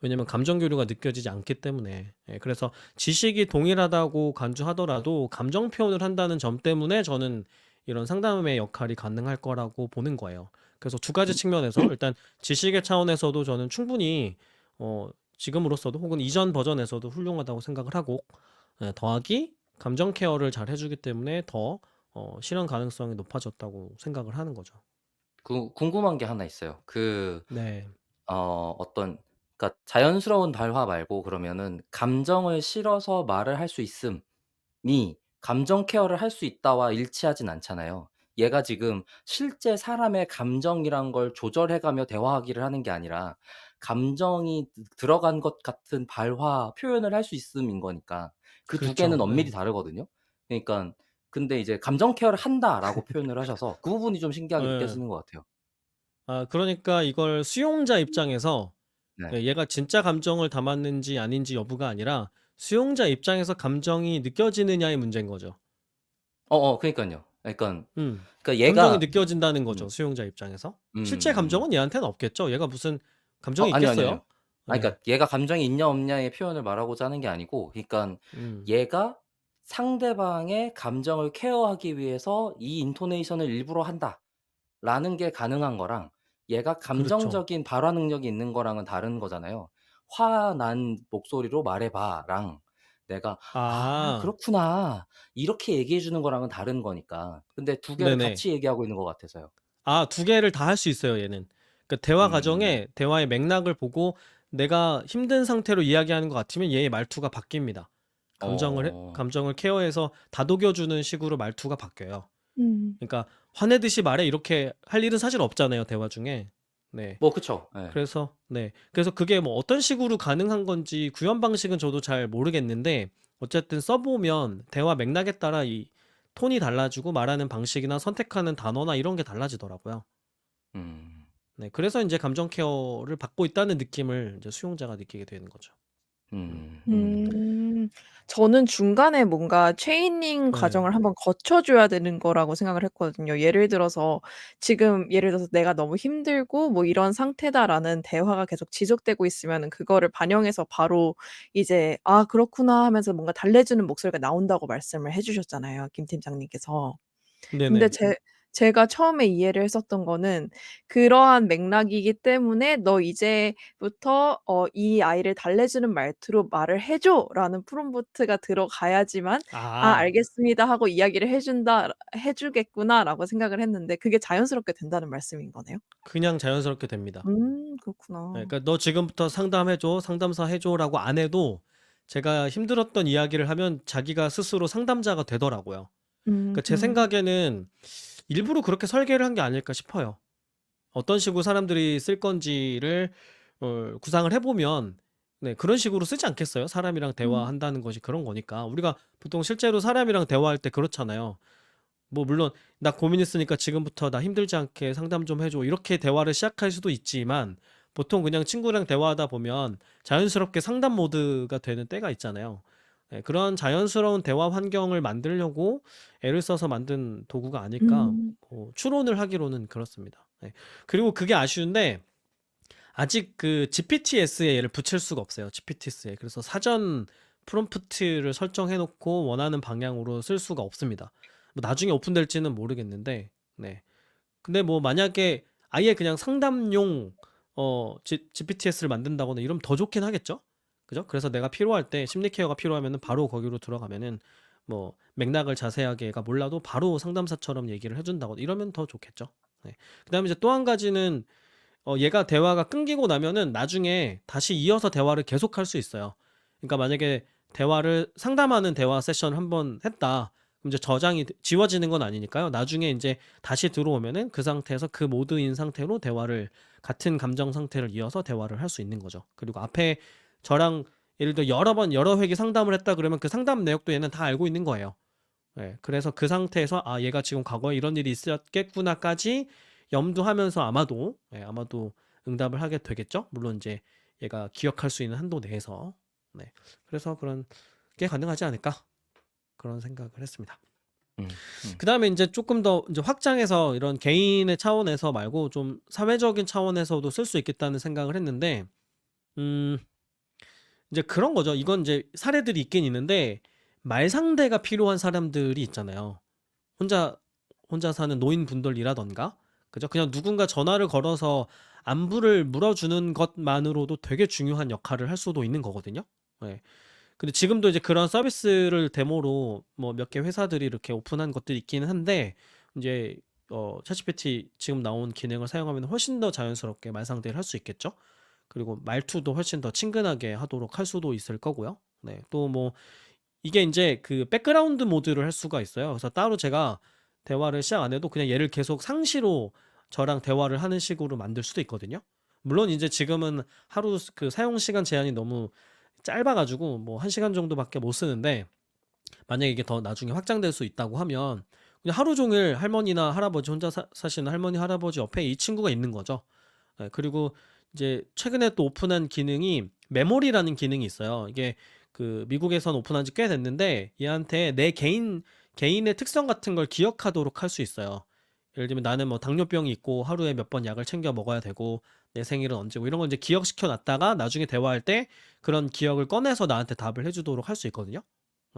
왜냐면 감정 교류가 느껴지지 않기 때문에. 예, 그래서 지식이 동일하다고 간주하더라도 감정 표현을 한다는 점 때문에 저는 이런 상담의 역할이 가능할 거라고 보는 거예요. 그래서 두 가지 측면에서 일단 지식의 차원에서도 저는 충분히 지금으로서도 혹은 이전 버전에서도 훌륭하다고 생각을 하고, 더하기 감정 케어를 잘 해주기 때문에 더 실현 가능성이 높아졌다고 생각을 하는 거죠. 궁금한 게 하나 있어요. 네. 어떤, 그러니까 자연스러운 발화 말고 그러면은 감정을 실어서 말을 할 수 있음이 감정 케어를 할 수 있다와 일치하진 않잖아요. 얘가 지금 실제 사람의 감정이란 걸 조절해 가며 대화하기를 하는 게 아니라 감정이 들어간 것 같은 발화 표현을 할 수 있음인 거니까 그 두 개는 그렇죠. 엄밀히 예. 다르거든요. 그러니깐 근데 이제 "감정 케어를 한다."라고 표현을 하셔서 그 부분이 좀 신기하게 예. 느껴지는 것 같아요. 그러니까 이걸 수용자 입장에서, 네. 예, 얘가 진짜 감정을 담았는지 아닌지 여부가 아니라 수용자 입장에서 감정이 느껴지느냐의 문제인 거죠. 그니깐요. 음. 그러니까 감정이 얘가 느껴진다는 음. 거죠, 수용자 입장에서. 실제 음음. 감정은 얘한테는 없겠죠. 얘가 무슨 감정이 아니요, 아니요, 아니요. 있겠어요? 예. 그러니까 얘가 감정이 있냐 없냐의 표현을 말하고자 하는 게 아니고, 그러니깐 음. 얘가 상대방의 감정을 케어하기 위해서 이 인토네이션을 일부러 한다라는 게 가능한 거랑, 얘가 그렇죠. 감정적인 발화 능력이 있는 거랑은 다른 거잖아요. "화난 목소리로 말해 봐."랑 내가 아. 그렇구나.' 이렇게 얘기해 주는 거랑은 다른 거니까. 근데 두 개를 네네. 같이 얘기하고 있는 것 같아서요. 두 개를 다 할 수 있어요, 얘는. 그러니까 대화 음. 과정에 대화의 맥락을 보고 내가 힘든 상태로 이야기하는 것 같으면 얘의 말투가 바뀝니다. 어. 감정을 케어해서 다독여 주는 식으로 말투가 바뀌어요. 음. 그러니까 "화내듯이 말해." 이렇게 할 일은 사실 없잖아요, 대화 중에. 네. 뭐 그쵸. 예. 그래서 그게 뭐 어떤 식으로 가능한 건지 구현 방식은 저도 잘 모르겠는데 어쨌든 써 보면 대화 맥락에 따라 이 톤이 달라지고 말하는 방식이나 선택하는 단어나 이런 게 달라지더라고요. 음. 네. 그래서 인제 감정 케어를 받고 있다는 느낌을 이제 수용자가 느끼게 되는 거죠. 음. 음. 음. 저는 중간에 뭔가 트레이닝 네. 과정을 한번 거쳐 줘야 되는 거라고 생각을 했거든요. 예를 들어서 '내가 너무 힘들고 뭐 이런 상태다.'라는 대화가 계속 지속되고 있으면은 그거를 반영해서 바로 이제 "아 그렇구나." 하면서 뭔가 달래주는 목소리가 나온다고 말씀을 해 주셨잖아요, 김 팀장님께서. 근데 네네. 제가 처음에 이해를 했었던 거는 그러한 맥락이기 때문에 "너 이제부터 이 아이를 달래주는 말투로 말을 해 줘."라는 프롬프트가 들어가야지만 '아 아. 알겠습니다.' 하고 이야기를 해 주겠구나라고 생각을 했는데 그게 자연스럽게 된다는 말씀인 거네요? 그냥 자연스럽게 됩니다. 예. 그렇구나. 그러니까 "너 지금부터 상담해 줘. 상담사 해 줘."라고 안 해도 제가 힘들었던 이야기를 하면 자기가 스스로 상담자가 되더라고요. 그러니까 제 음음. 생각에는 일부러 그렇게 설계를 한 게 아닐까 싶어요. 어떤 식으로 사람들이 쓸 건지를 구상을 해 보면 네 그런 식으로 쓰지 않겠어요? 사람이랑 음. 대화한다는 것이 그런 거니까. 우리가 보통 실제로 사람이랑 대화할 때 그렇잖아요. 뭐 물론 "나 고민 있으니까 지금부터 나 힘들지 않게 상담 좀 해 줘." 이렇게 대화를 시작할 수도 있지만 보통 그냥 친구랑 대화하다 보면 자연스럽게 상담 모드가 되는 때가 있잖아요. 예 그런 자연스러운 대화 환경을 만들려고 애를 써서 만든 도구가 아닐까 음. 추론을 하기로는 그렇습니다. 예. 그리고 그게 아쉬운데 아직 그 GPTS에 얘를 붙일 수가 없어요, GPTS에. 그래서 사전 프롬프트를 설정해 놓고 원하는 방향으로 쓸 수가 없습니다. 뭐 나중에 오픈될지는 모르겠는데 네. 근데 뭐 만약에 아예 그냥 상담용 GPTS를 만든다거나 이러면 더 좋긴 하겠죠? 그죠? 그래서 내가 필요할 때 심리 케어가 필요하면은 바로 거기로 들어가면은 뭐 맥락을 자세하게 얘가 몰라도 바로 상담사처럼 얘기를 해 준다거나 이러면 더 좋겠죠. 네. 그다음에 이제 또 한 가지는 얘가 대화가 끊기고 나면은 나중에 다시 이어서 대화를 계속할 수 있어요. 그러니까 만약에 대화를 상담하는 대화 세션을 한 번 했다. 그럼 이제 저장이 지워지는 건 아니니까요. 나중에 인제 다시 들어오면은 그 상태에서 그 모드인 상태로 대화를 같은 감정 상태를 이어서 대화를 할 수 있는 거죠. 그리고 앞에 저랑 예를 들어 여러 번 여러 회기 상담을 했다 그러면 그 상담 내역도 얘는 다 알고 있는 거예요. 예. 그래서 그 상태에서 '아 얘가 지금 과거에 이런 일이 있었겠구나.'까지 염두하면서 아마도 응답을 하게 되겠죠. 물론 인제 얘가 기억할 수 있는 한도 내에서. 네. 그래서 그런 게 가능하지 않을까 그런 생각을 했습니다. 음. 음. 그다음에 인제 쪼끔 더 인제 확장해서 이런 개인의 차원에서 말고 좀 사회적인 차원에서도 쓸 수 있겠다는 생각을 했는데 음 인제 그런 거죠. 이건 인제 사례들이 있긴 있는데 말상대가 필요한 사람들이 있잖아요. 혼자 사는 노인분들이라든가 그죠? 그냥 누군가 전화를 걸어서 안부를 물어주는 것만으로도 되게 중요한 역할을 할 수도 있는 거거든요. 예. 근데 지금도 이제 그런 서비스를 데모로 뭐 몇 개 회사들이 이렇게 오픈한 것들이 있기는 한데 인제 챗GPT 지금 나온 기능을 사용하면 훨씬 더 자연스럽게 말상대를 할 수 있겠죠. 그리고 말투도 훨씬 더 친근하게 하도록 할 수도 있을 거고요. 네. 또 뭐 이게 인제 그 백그라운드 모드를 할 수가 있어요. 그래서 따로 제가 대화를 시작 안 해도 그냥 얘를 계속 상시로 저랑 대화를 하는 식으로 만들 수도 있거든요. 물론 인제 지금은 하루 그 사용 시간 제한이 너무 짧아 가지고 뭐 1 시간 정도밖에 못 쓰는데 만약에 이게 더 나중에 확장될 수 있다고 하면 그냥 하루 종일 할머니나 할아버지 혼자 사시는 할머니, 할아버지 옆에 이 친구가 있는 거죠. 예 그리고 이제 최근에 또 오픈한 기능이 메모리라는 기능이 있어요. 이게 그 미국에선 오픈한 지 꽤 됐는데 얘한테 내 개인의 특성 같은 걸 기억하도록 할 수 있어요. 예를 들면 나는 뭐 당뇨병이 있고 하루에 몇 번 약을 챙겨 먹어야 되고 내 생일은 언제고 이런 걸 이제 기억시켜 놨다가 나중에 대화할 때 그런 기억을 꺼내서 나한테 답을 해 주도록 할 수 있거든요.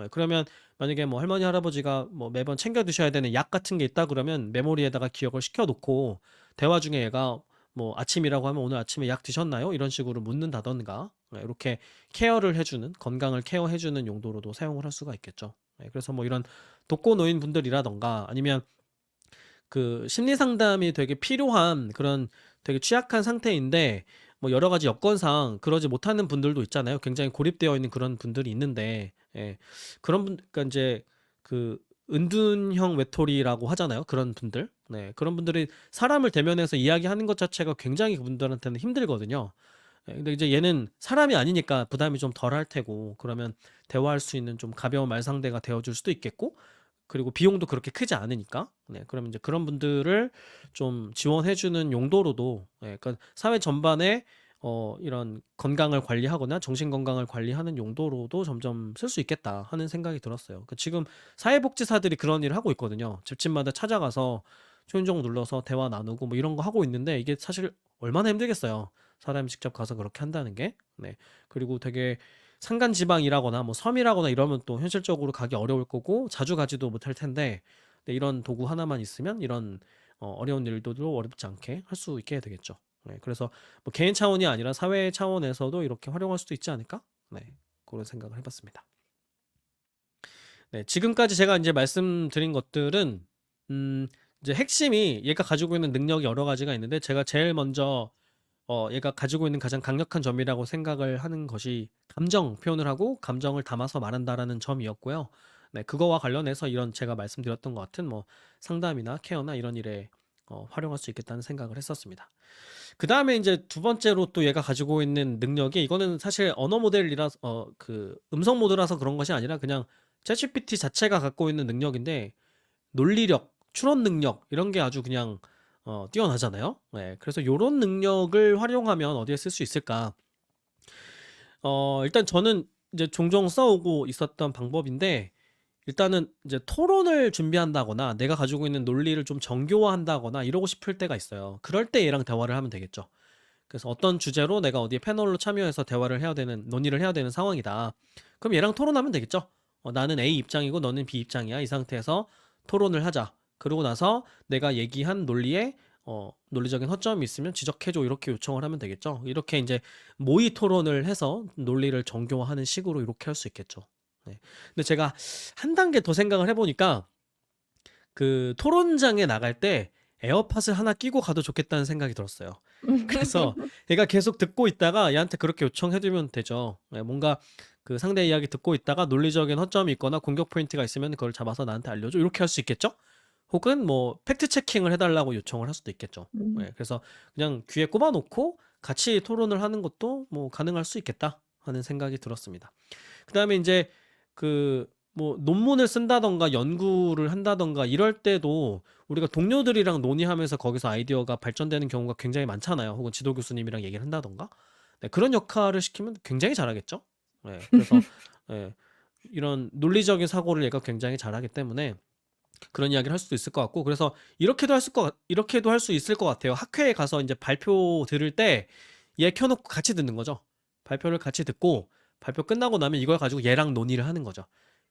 예 그러면 만약에 뭐 할머니, 할아버지가 뭐 매번 챙겨 드셔야 되는 약 같은 게 있다 그러면 메모리에다가 기억을 시켜 놓고 대화 중에 얘가 뭐 아침이라고 하면 "오늘 아침에 약 드셨나요?" 이런 식으로 묻는다든가 이렇게 케어를 해주는 건강을 케어해주는 용도로도 사용을 할 수가 있겠죠. 그래서 뭐 이런 독거노인 분들이라던가 아니면 그 심리 상담이 되게 필요한 그런 되게 취약한 상태인데 뭐 여러 가지 여건상 그러지 못하는 분들도 있잖아요. 굉장히 고립되어 있는 그런 분들이 있는데 그런 분 그러니까 이제 그 은둔형 외톨이라고 하잖아요. 그런 분들. 그런 분들이 사람을 대면해서 이야기하는 것 자체가 굉장히 그분들한테는 힘들거든요. 근데 이제 얘는 사람이 아니니까 부담이 좀 덜할 테고 그러면 대화할 수 있는 좀 가벼운 말상대가 되어 줄 수도 있겠고 그리고 비용도 그렇게 크지 않으니까. 그러면 이제 그런 분들을 좀 지원해 주는 용도로도 그러니까 사회 전반에 이런 건강을 관리하거나 정신 건강을 관리하는 용도로도 점점 쓸 수 있겠다 하는 생각이 들었어요. 지금 사회복지사들이 그런 일을 하고 있거든요. 집집마다 찾아가서 초인종 눌러서 대화 나누고 뭐 이런 거 하고 있는데 이게 사실 얼마나 힘들겠어요. 사람이 직접 가서 그렇게 한다는 게. 그리고 되게 산간 지방이라거나 뭐 섬이라거나 이러면 또 현실적으로 가기 어려울 거고 자주 가지도 못할 텐데 이런 도구 하나만 있으면 이런 어려운 일들도 어렵지 않게 할 수 있게 되겠죠. 그래서 뭐 개인 차원이 아니라 사회 차원에서도 이렇게 활용할 수도 있지 않을까? 그런 생각을 해봤습니다. 지금까지 제가 이제 말씀드린 것들은 이제 핵심이 얘가 가지고 있는 능력이 여러 가지가 있는데 제가 제일 먼저 얘가 가지고 있는 가장 강력한 점이라고 생각을 하는 것이 감정 표현을 하고 감정을 담아서 말한다라는 점이었고요. 그거와 관련해서 이런 제가 말씀드렸던 것 같은 뭐 상담이나 케어나 이런 일에 활용할 수 있겠다는 생각을 했었습니다. 그 다음에 이제 두 번째로 또 얘가 가지고 있는 능력이 이거는 사실 언어 모델이라서 그 음성 모드라서 그런 것이 아니라 그냥 챗GPT 자체가 갖고 있는 능력인데 논리력, 추론 능력 이런 게 아주 그냥 뛰어나잖아요. 그래서 요런 능력을 활용하면 어디에 쓸 수 있을까? 일단 저는 이제 종종 써오고 있었던 방법인데 일단은 이제 토론을 준비한다거나 내가 가지고 있는 논리를 좀 정교화한다거나 이러고 싶을 때가 있어요. 그럴 때 얘랑 대화를 하면 되겠죠. 그래서 어떤 주제로 내가 어디에 패널로 참여해서 대화를 해야 되는, 논의를 해야 되는 상황이다. 그럼 얘랑 토론하면 되겠죠. 나는 A 입장이고 너는 B 입장이야. 이 상태에서 토론을 하자. 그러고 나서 내가 얘기한 논리에 논리적인 허점이 있으면 지적해줘. 이렇게 요청을 하면 되겠죠. 이렇게 이제 모의 토론을 해서 논리를 정교화하는 식으로 이렇게 할 수 있겠죠. 근데 제가 한 단계 더 생각을 해보니까 그 토론장에 나갈 때 에어팟을 하나 끼고 가도 좋겠다는 생각이 들었어요. 그래서 얘가 계속 듣고 있다가 얘한테 그렇게 요청해두면 되죠. 뭔가 그 상대 이야기 듣고 있다가 논리적인 허점이 있거나 공격 포인트가 있으면 그걸 잡아서 나한테 알려줘. 이렇게 할 수 있겠죠? 혹은 뭐 팩트 체킹을 해달라고 요청을 할 수도 있겠죠. 그래서 그냥 귀에 꼽아놓고 같이 토론을 하는 것도 뭐 가능할 수 있겠다 하는 생각이 들었습니다. 그 다음에 이제 그 뭐 논문을 쓴다던가 연구를 한다던가 이럴 때도 우리가 동료들이랑 논의하면서 거기서 아이디어가 발전되는 경우가 굉장히 많잖아요. 혹은 지도 교수님이랑 얘기를 한다던가 그런 역할을 시키면 굉장히 잘하겠죠. 그래서 이런 논리적인 사고를 얘가 굉장히 잘하기 때문에 그런 이야기를 할 수도 있을 것 같고 그래서 이렇게도 할 수 있을 것 같아요. 학회에 가서 이제 발표 들을 때 얘 켜놓고 같이 듣는 거죠. 발표를 같이 듣고 발표 끝나고 나면 이걸 가지고 얘랑 논의를 하는 거죠.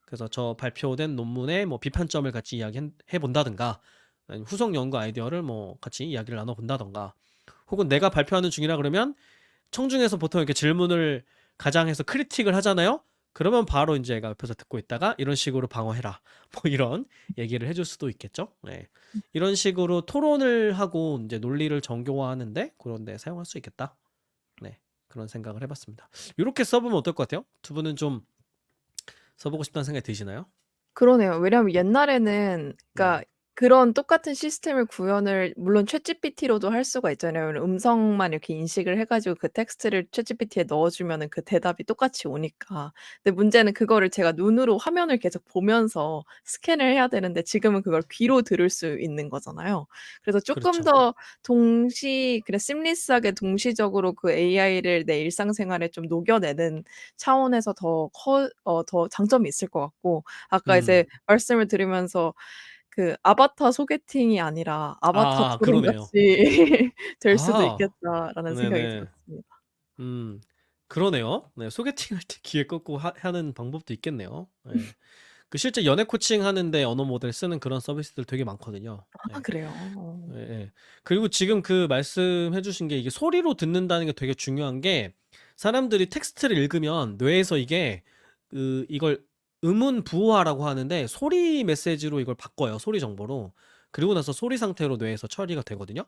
그래서 저 발표된 논문의 뭐 비판점을 같이 이야기해 본다든가 후속 연구 아이디어를 뭐 같이 이야기를 나눠 본다던가 혹은 내가 발표하는 중이라 그러면 청중에서 보통 이렇게 질문을 가장해서 크리틱을 하잖아요. 그러면 바로 이제 얘가 옆에서 듣고 있다가 이런 식으로 방어해라. 뭐 이런 얘기를 해줄 수도 있겠죠. 이런 식으로 토론을 하고 이제 논리를 정교화하는데 그런 데 사용할 수 있겠다. 그런 생각을 해봤습니다. 이렇게 써보면 어떨 것 같아요? 두 분은 좀 써보고 싶다는 생각이 드시나요? 그러네요. 왜냐하면 옛날에는 그러니까 그런 똑같은 시스템을 구현을 물론 챗GPT로도 할 수가 있잖아요. 음성만 이렇게 인식을 해 가지고 그 텍스트를 챗GPT에 넣어 주면은 그 대답이 똑같이 오니까. 근데 문제는 그거를 제가 눈으로 화면을 계속 보면서 스캔을 해야 되는데 지금은 그걸 귀로 들을 수 있는 거잖아요. 그래서 쪼끔 그렇죠. 더 그래 심리스하게 동시적으로 그 AI를 내 일상생활에 좀 녹여내는 차원에서 더 장점이 있을 것 같고 아까 이제 말씀을 들으면서 그 아바타 소개팅이 아니라 아바타 그러네요. 토론같이 될 수도 아, 있겠다라는 생각이 네네. 들었습니다. 그러네요. 소개팅할 때 귀에 꽂고 하는 방법도 있겠네요. 그 실제 연애 코칭 하는데 언어 모델 쓰는 그런 서비스들 되게 많거든요. 아 그래요? 그리고 지금 그 말씀해 주신 게 이게 소리로 듣는다는 게 되게 중요한 게 사람들이 텍스트를 읽으면 뇌에서 이게 이걸 음운 부호화라고 하는데 소리 메시지로 이걸 바꿔요. 소리 정보로. 그리고 나서 소리 상태로 뇌에서 처리가 되거든요.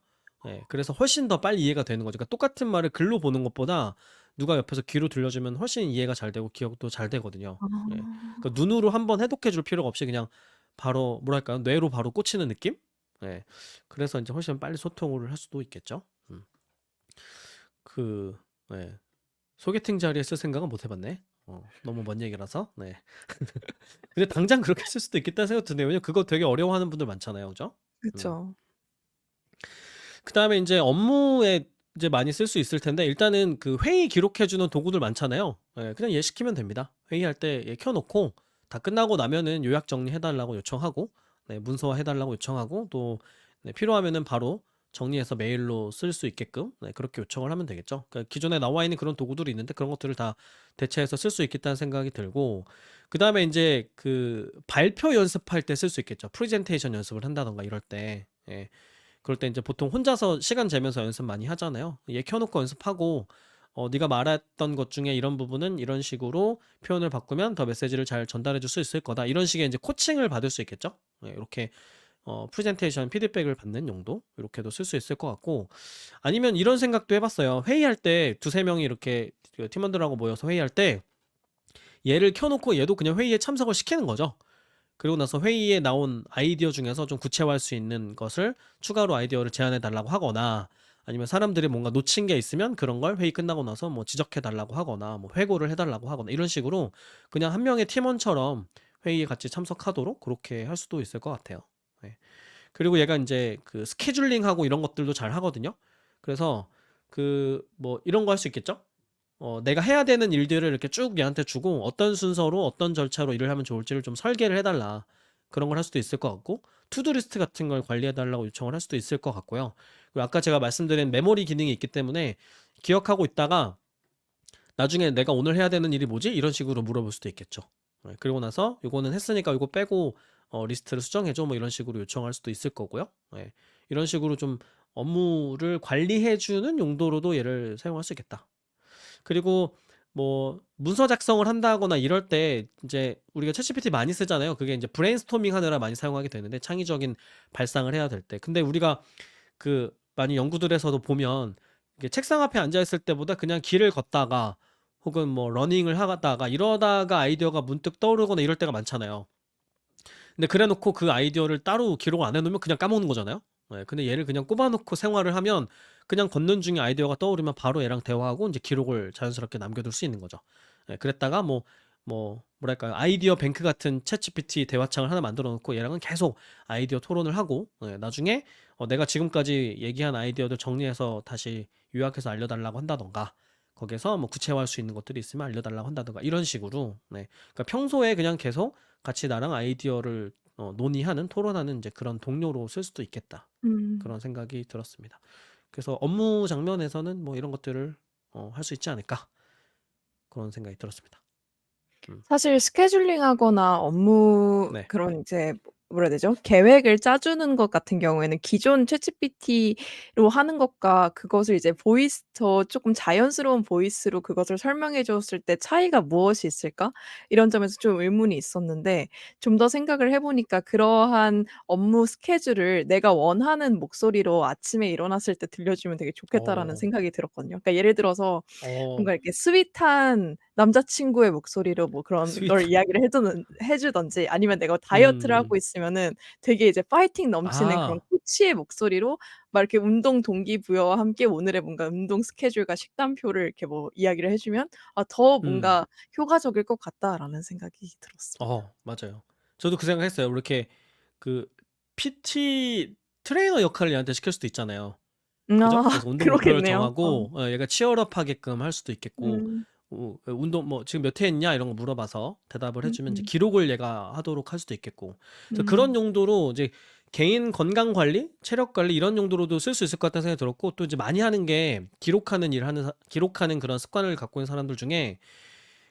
예, 그래서 훨씬 더 빨리 이해가 되는 거죠. 그러니까 똑같은 말을 글로 보는 것보다 누가 옆에서 귀로 들려주면 훨씬 이해가 잘 되고 기억도 잘 되거든요. 예. 그러니까 아. 눈으로 한번 해독해 줄 필요가 없이 그냥 바로 뭐랄까요? 뇌로 바로 꽂히는 느낌? 예. 그래서 이제 훨씬 빨리 소통을 할 수도 있겠죠. 그 예. 소개팅 자리에 쓸 생각은 못 해봤네. 너무 먼 얘기라서. 네. 근데 당장 그렇게 쓸 수도 있겠다는 생각 드네요. 왜냐면 그거 되게 어려워하는 분들 많잖아요, 그죠? 그쵸. 그다음에 이제 업무에 이제 많이 쓸 수 있을 텐데 일단은 그 회의 기록해주는 도구들 많잖아요. 예, 그냥 얘 시키면 됩니다. 회의할 때 얘 켜놓고 다 끝나고 나면은 요약 정리해달라고 요청하고, 네, 문서화 해달라고 요청하고 또 네, 필요하면은 바로 정리해서 메일로 쓸 수 있게끔 네, 그렇게 요청을 하면 되겠죠. 그러니까 기존에 나와 있는 그런 도구들이 있는데 그런 것들을 다 대체해서 쓸 수 있겠다는 생각이 들고, 그다음에 이제 그 발표 연습할 때 쓸 수 있겠죠. 프레젠테이션 연습을 한다던가 이럴 때. 예. 그럴 때 이제 보통 혼자서 시간 재면서 연습 많이 하잖아요. 얘 켜놓고 연습하고 네가 말했던 것 중에 이런 부분은 이런 식으로 표현을 바꾸면 더 메시지를 잘 전달해 줄 수 있을 거다. 이런 식의 이제 코칭을 받을 수 있겠죠. 네, 이렇게 프레젠테이션 피드백을 받는 용도 이렇게도 쓸 수 있을 것 같고, 아니면 이런 생각도 해봤어요. 회의할 때 두세 명이 이렇게 그 팀원들하고 모여서 회의할 때 얘를 켜놓고 얘도 그냥 회의에 참석을 시키는 거죠. 그리고 나서 회의에 나온 아이디어 중에서 좀 구체화할 수 있는 것을 추가로 아이디어를 제안해 달라고 하거나, 아니면 사람들이 뭔가 놓친 게 있으면 그런 걸 회의 끝나고 나서 뭐 지적해 달라고 하거나 뭐 회고를 해 달라고 하거나 이런 식으로 그냥 한 명의 팀원처럼 회의에 같이 참석하도록 그렇게 할 수도 있을 것 같아요. 네. 그리고 얘가 이제 그 스케줄링하고 이런 것들도 잘 하거든요. 그래서 그 뭐 이런 거 할 수 있겠죠? 내가 해야 되는 일들을 이렇게 쭉 얘한테 주고 어떤 순서로 어떤 절차로 일을 하면 좋을지를 좀 설계를 해달라. 그런 걸 할 수도 있을 것 같고, 투두 리스트 같은 걸 관리해달라고 요청을 할 수도 있을 것 같고요. 그리고 아까 제가 말씀드린 메모리 기능이 있기 때문에 기억하고 있다가 나중에 내가 오늘 해야 되는 일이 뭐지? 이런 식으로 물어볼 수도 있겠죠. 네, 그리고 나서 요거는 했으니까 요거 빼고 리스트를 수정해줘 뭐 이런 식으로 요청할 수도 있을 거고요. 네, 이런 식으로 좀 업무를 관리해주는 용도로도 얘를 사용할 수 있겠다. 그리고 뭐 문서 작성을 한다거나 이럴 때 이제 우리가 챗GPT 많이 쓰잖아요. 그게 이제 브레인스토밍 하느라 많이 사용하게 되는데, 창의적인 발상을 해야 될 때. 근데 우리가 그 많이 연구들에서도 보면 이게 책상 앞에 앉아 있을 때보다 그냥 길을 걷다가 혹은 뭐 러닝을 하다가 이러다가 아이디어가 문득 떠오르거나 이럴 때가 많잖아요. 근데 그래 놓고 그 아이디어를 따로 기록을 안 해놓으면 그냥 까먹는 거잖아요. 네, 근데 얘를 그냥 꼽아놓고 생활을 하면 그냥 걷는 중에 아이디어가 떠오르면 바로 얘랑 대화하고 이제 기록을 자연스럽게 남겨둘 수 있는 거죠. 네, 그랬다가 뭐랄까요, 아이디어 뱅크 같은 챗GPT 대화창을 하나 만들어 놓고 얘랑은 계속 아이디어 토론을 하고, 네, 나중에 내가 지금까지 얘기한 아이디어들 정리해서 다시 요약해서 알려달라고 한다던가, 거기에서 뭐 구체화할 수 있는 것들이 있으면 알려달라고 한다던가 이런 식으로. 네, 그러니까 평소에 그냥 계속 같이 나랑 아이디어를 논의하는, 토론하는 이제 그런 동료로 쓸 수도 있겠다. 음. 그런 생각이 들었습니다. 그래서 업무 장면에서는 뭐 이런 것들을 할 수 있지 않을까, 그런 생각이 들었습니다. 사실 스케줄링하거나 업무 네. 그런 이제 뭐라 해야 되죠? 계획을 짜주는 것 같은 경우에는 기존 챗GPT로 하는 것과 그것을 이제 보이스 더 쪼끔 자연스러운 보이스로 그것을 설명해 줬을 때 차이가 무엇이 있을까? 이런 점에서 좀 의문이 있었는데, 좀 더 생각을 해 보니까 그러한 업무 스케줄을 내가 원하는 목소리로 아침에 일어났을 때 들려주면 되게 좋겠다라는 어. 생각이 들었거든요. 그러니까 예를 들어서 뭔가 어. 이렇게 스윗한 남자친구의 목소리로 뭐 그런 걸 스윗한. 이야기를 해 주든지, 아니면 내가 다이어트를 음. 하고 있으면은 되게 이제 파이팅 넘치는 그런 아. 코치의 목소리로 막 이렇게 운동 동기부여와 함께 오늘의 뭔가 운동 스케줄과 식단표를 이렇게 뭐 이야기를 해 주면 더 음. 뭔가 '효과적일 것 같다.'라는 생각이 들었습니다. 맞아요. 저도 그 생각했어요. 이렇게 그 PT 트레이너 역할을 얘한테 시킬 수도 있잖아요. 그죠? 아 그래서 운동 목표를 그러겠네요. 정하고 얘가 치얼업 하게끔 할 수도 있겠고, 음. 운동 뭐 "지금 몇 회 했냐?" 이런 거 물어봐서 대답을 해 주면 이제 음음. 기록을 얘가 하도록 할 수도 있겠고. 그래서 그런 음. 용도로 이제 개인 건강 관리, 체력 관리 이런 용도로도 쓸 수 있을 것 같다는 생각이 들었고, 또 이제 많이 하는 게 기록하는 그런 습관을 갖고 있는 사람들 중에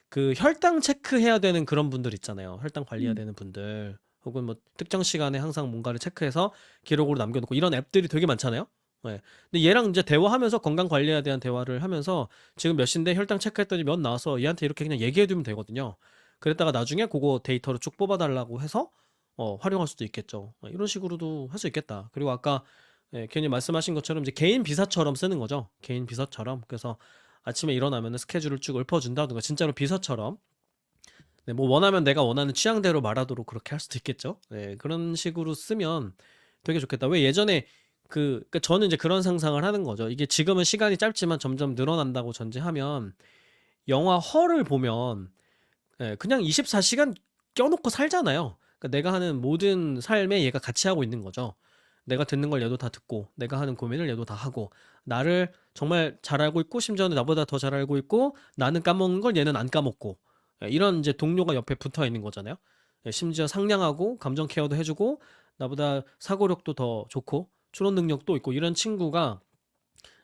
그 혈당 체크해야 되는 그런 분들 있잖아요. 혈당 관리해야 음. 되는 분들. 혹은 뭐 특정 시간에 항상 뭔가를 체크해서 기록으로 남겨 놓고 이런 앱들이 되게 많잖아요. 예. 근데 얘랑 이제 대화하면서 건강 관리에 대한 대화를 하면서 지금 몇 시인데 혈당 체크했더니 몇 나와서 얘한테 이렇게 그냥 얘기해 두면 되거든요. 그랬다가 나중에 그거 데이터를 쭉 뽑아 달라고 해서 활용할 수도 있겠죠. 이런 식으로도 할 수 있겠다. 그리고 아까 괜히 말씀하신 것처럼 이제 개인 비서처럼 쓰는 거죠. 개인 비서처럼. 그래서 아침에 일어나면은 스케줄을 쭉 읊어 준다든가 진짜로 비서처럼 네, 뭐 원하면 내가 원하는 취향대로 말하도록 그렇게 할 수도 있겠죠. 네, 그런 식으로 쓰면 되게 좋겠다. 왜 예전에 그러니까 저는 이제 그런 상상을 하는 거죠. 이게 지금은 시간이 짧지만 점점 늘어난다고 전제하면 영화 허를 보면 그냥 24시간 껴놓고 살잖아요. 그러니까 내가 하는 모든 삶에 얘가 같이 하고 있는 거죠. 내가 듣는 걸 얘도 다 듣고, 내가 하는 고민을 얘도 다 하고, 나를 정말 잘 알고 있고, 심지어는 나보다 더 잘 알고 있고, 나는 까먹는 걸 얘는 안 까먹고, 이런 이제 동료가 옆에 붙어 있는 거잖아요. 심지어 상냥하고, 감정 케어도 해주고, 나보다 사고력도 더 좋고, 추론 능력도 있고, 이런 친구가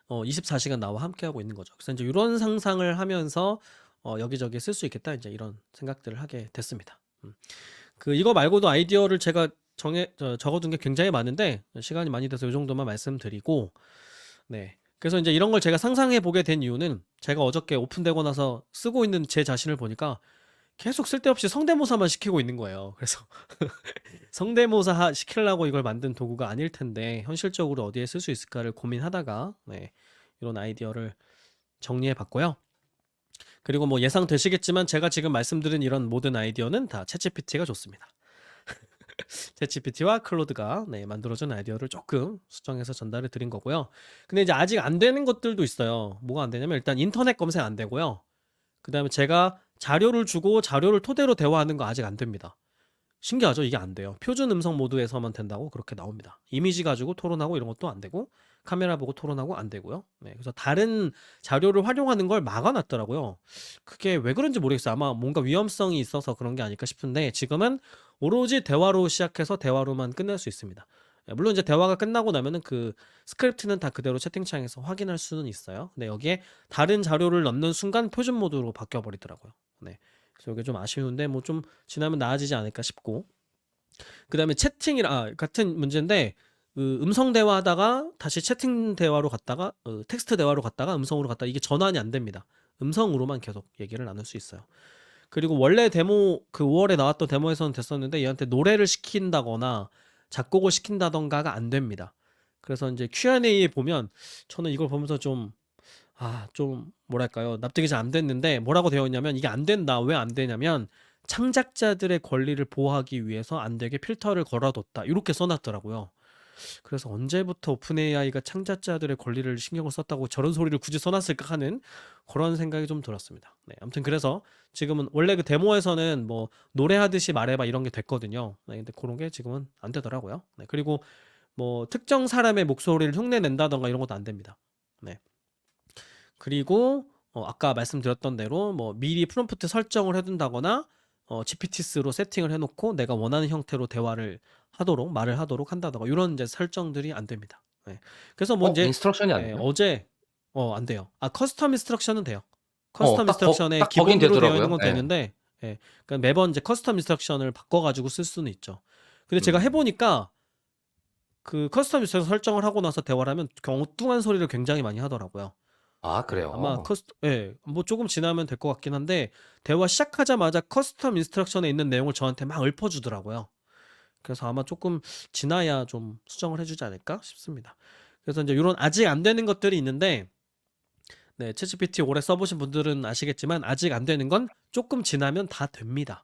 24시간 나와 함께하고 있는 거죠. 그래서 이제 이런 상상을 하면서 여기저기 쓸 수 있겠다. 이제 이런 생각들을 하게 됐습니다. 이거 말고도 아이디어를 제가 적어둔 게 굉장히 많은데 시간이 많이 돼서 이 정도만 말씀드리고 네. 그래서 이제 이런 걸 제가 상상해 보게 된 이유는 제가 어저께 오픈되고 나서 쓰고 있는 제 자신을 보니까 계속 쓸데없이 성대모사만 시키고 있는 거예요. 그래서 성대모사 시키려고 이걸 만든 도구가 아닐 텐데 현실적으로 어디에 쓸 수 있을까를 고민하다가 네, 이런 아이디어를 정리해 봤고요. 그리고 뭐 예상되시겠지만 제가 지금 말씀드린 이런 모든 아이디어는 다 챗GPT가 좋습니다. 챗GPT와 클로드가 만들어준 아이디어를 조금 수정해서 전달해 드린 거고요. 근데 이제 아직 안 되는 것들도 있어요. 뭐가 안 되냐면 일단 인터넷 검색 안 되고요. 그 다음에 제가 자료를 주고 자료를 토대로 대화하는 거 아직 안 됩니다. 신기하죠? 이게 안 돼요. 표준 음성 모드에서만 된다고 그렇게 나옵니다. 이미지 가지고 토론하고 이런 것도 안 되고 카메라 보고 토론하고 안 되고요. 네, 그래서 다른 자료를 활용하는 걸 막아놨더라고요. 그게 왜 그런지 모르겠어요. 아마 뭔가 위험성이 있어서 그런 게 아닐까 싶은데 지금은 오로지 대화로 시작해서 대화로만 끝낼 수 있습니다. 물론 이제 대화가 끝나고 나면은 그 스크립트는 다 그대로 채팅창에서 확인할 수는 있어요. 근데 여기에 다른 자료를 넣는 순간 표준 모드로 바뀌어 버리더라고요. 네. 그래서 이게 좀 아쉬운데 뭐 좀 지나면 나아지지 않을까 싶고 그다음에 같은 문제인데 음성 대화하다가 다시 채팅 대화로 갔다가 텍스트 대화로 갔다가 음성으로 갔다가 이게 전환이 안 됩니다. 음성으로만 계속 얘기를 나눌 수 있어요. 그리고 원래 데모 5월에 나왔던 데모에서는 됐었는데 얘한테 노래를 시킨다거나 작곡을 시킨다던가가 안 됩니다. 그래서 이제 Q&A에 보면 저는 이걸 보면서 좀 뭐랄까요. 납득이 잘 안 됐는데 뭐라고 되어 있냐면 이게 안 된다. 왜 안 되냐면 창작자들의 권리를 보호하기 위해서 안 되게 필터를 걸어뒀다. 이렇게 써놨더라고요. 그래서 언제부터 오픈 AI가 창작자들의 권리를 신경을 썼다고 저런 소리를 굳이 써놨을까 하는 그런 생각이 좀 들었습니다. 네, 아무튼 그래서 지금은 원래 그 데모에서는 뭐 노래하듯이 말해봐 이런 게 됐거든요. 네, 근데 그런 게 지금은 안 되더라고요. 네, 그리고 뭐 특정 사람의 목소리를 흉내낸다던가 이런 것도 안 됩니다. 네. 그리고 아까 말씀드렸던 대로 뭐 미리 프롬프트 설정을 해둔다거나 GPT스로 세팅을 해놓고 내가 원하는 형태로 말을 하도록 한다던가 이런 이제 설정들이 안 됩니다. 네. 그래서 뭐 이제 인스트럭션이 안 돼요? 어제 안 돼요. 커스텀 인스트럭션은 돼요. 어, 커스텀 딱 인스트럭션에 딱 거긴 기본으로 되어 있는 되더라고요. 건 네. 되는데 그러니까 매번 이제 커스텀 인스트럭션을 바꿔가지고 쓸 수는 있죠. 근데 제가 해보니까 그 커스텀 인스트럭션 설정을 하고 나서 대화를 하면 엉뚱한 소리를 굉장히 많이 하더라고요. 아, 아마 그래요? 뭐 조금 지나면 될 것 같긴 한데 대화 시작하자마자 커스텀 인스트럭션에 있는 내용을 저한테 막 읊어주더라고요. 그래서 아마 조금 지나야 좀 수정을 해주지 않을까 싶습니다. 그래서 이제 이런 아직 안 되는 것들이 있는데 네, 챗GPT 오래 써보신 분들은 아시겠지만 아직 안 되는 건 조금 지나면 다 됩니다.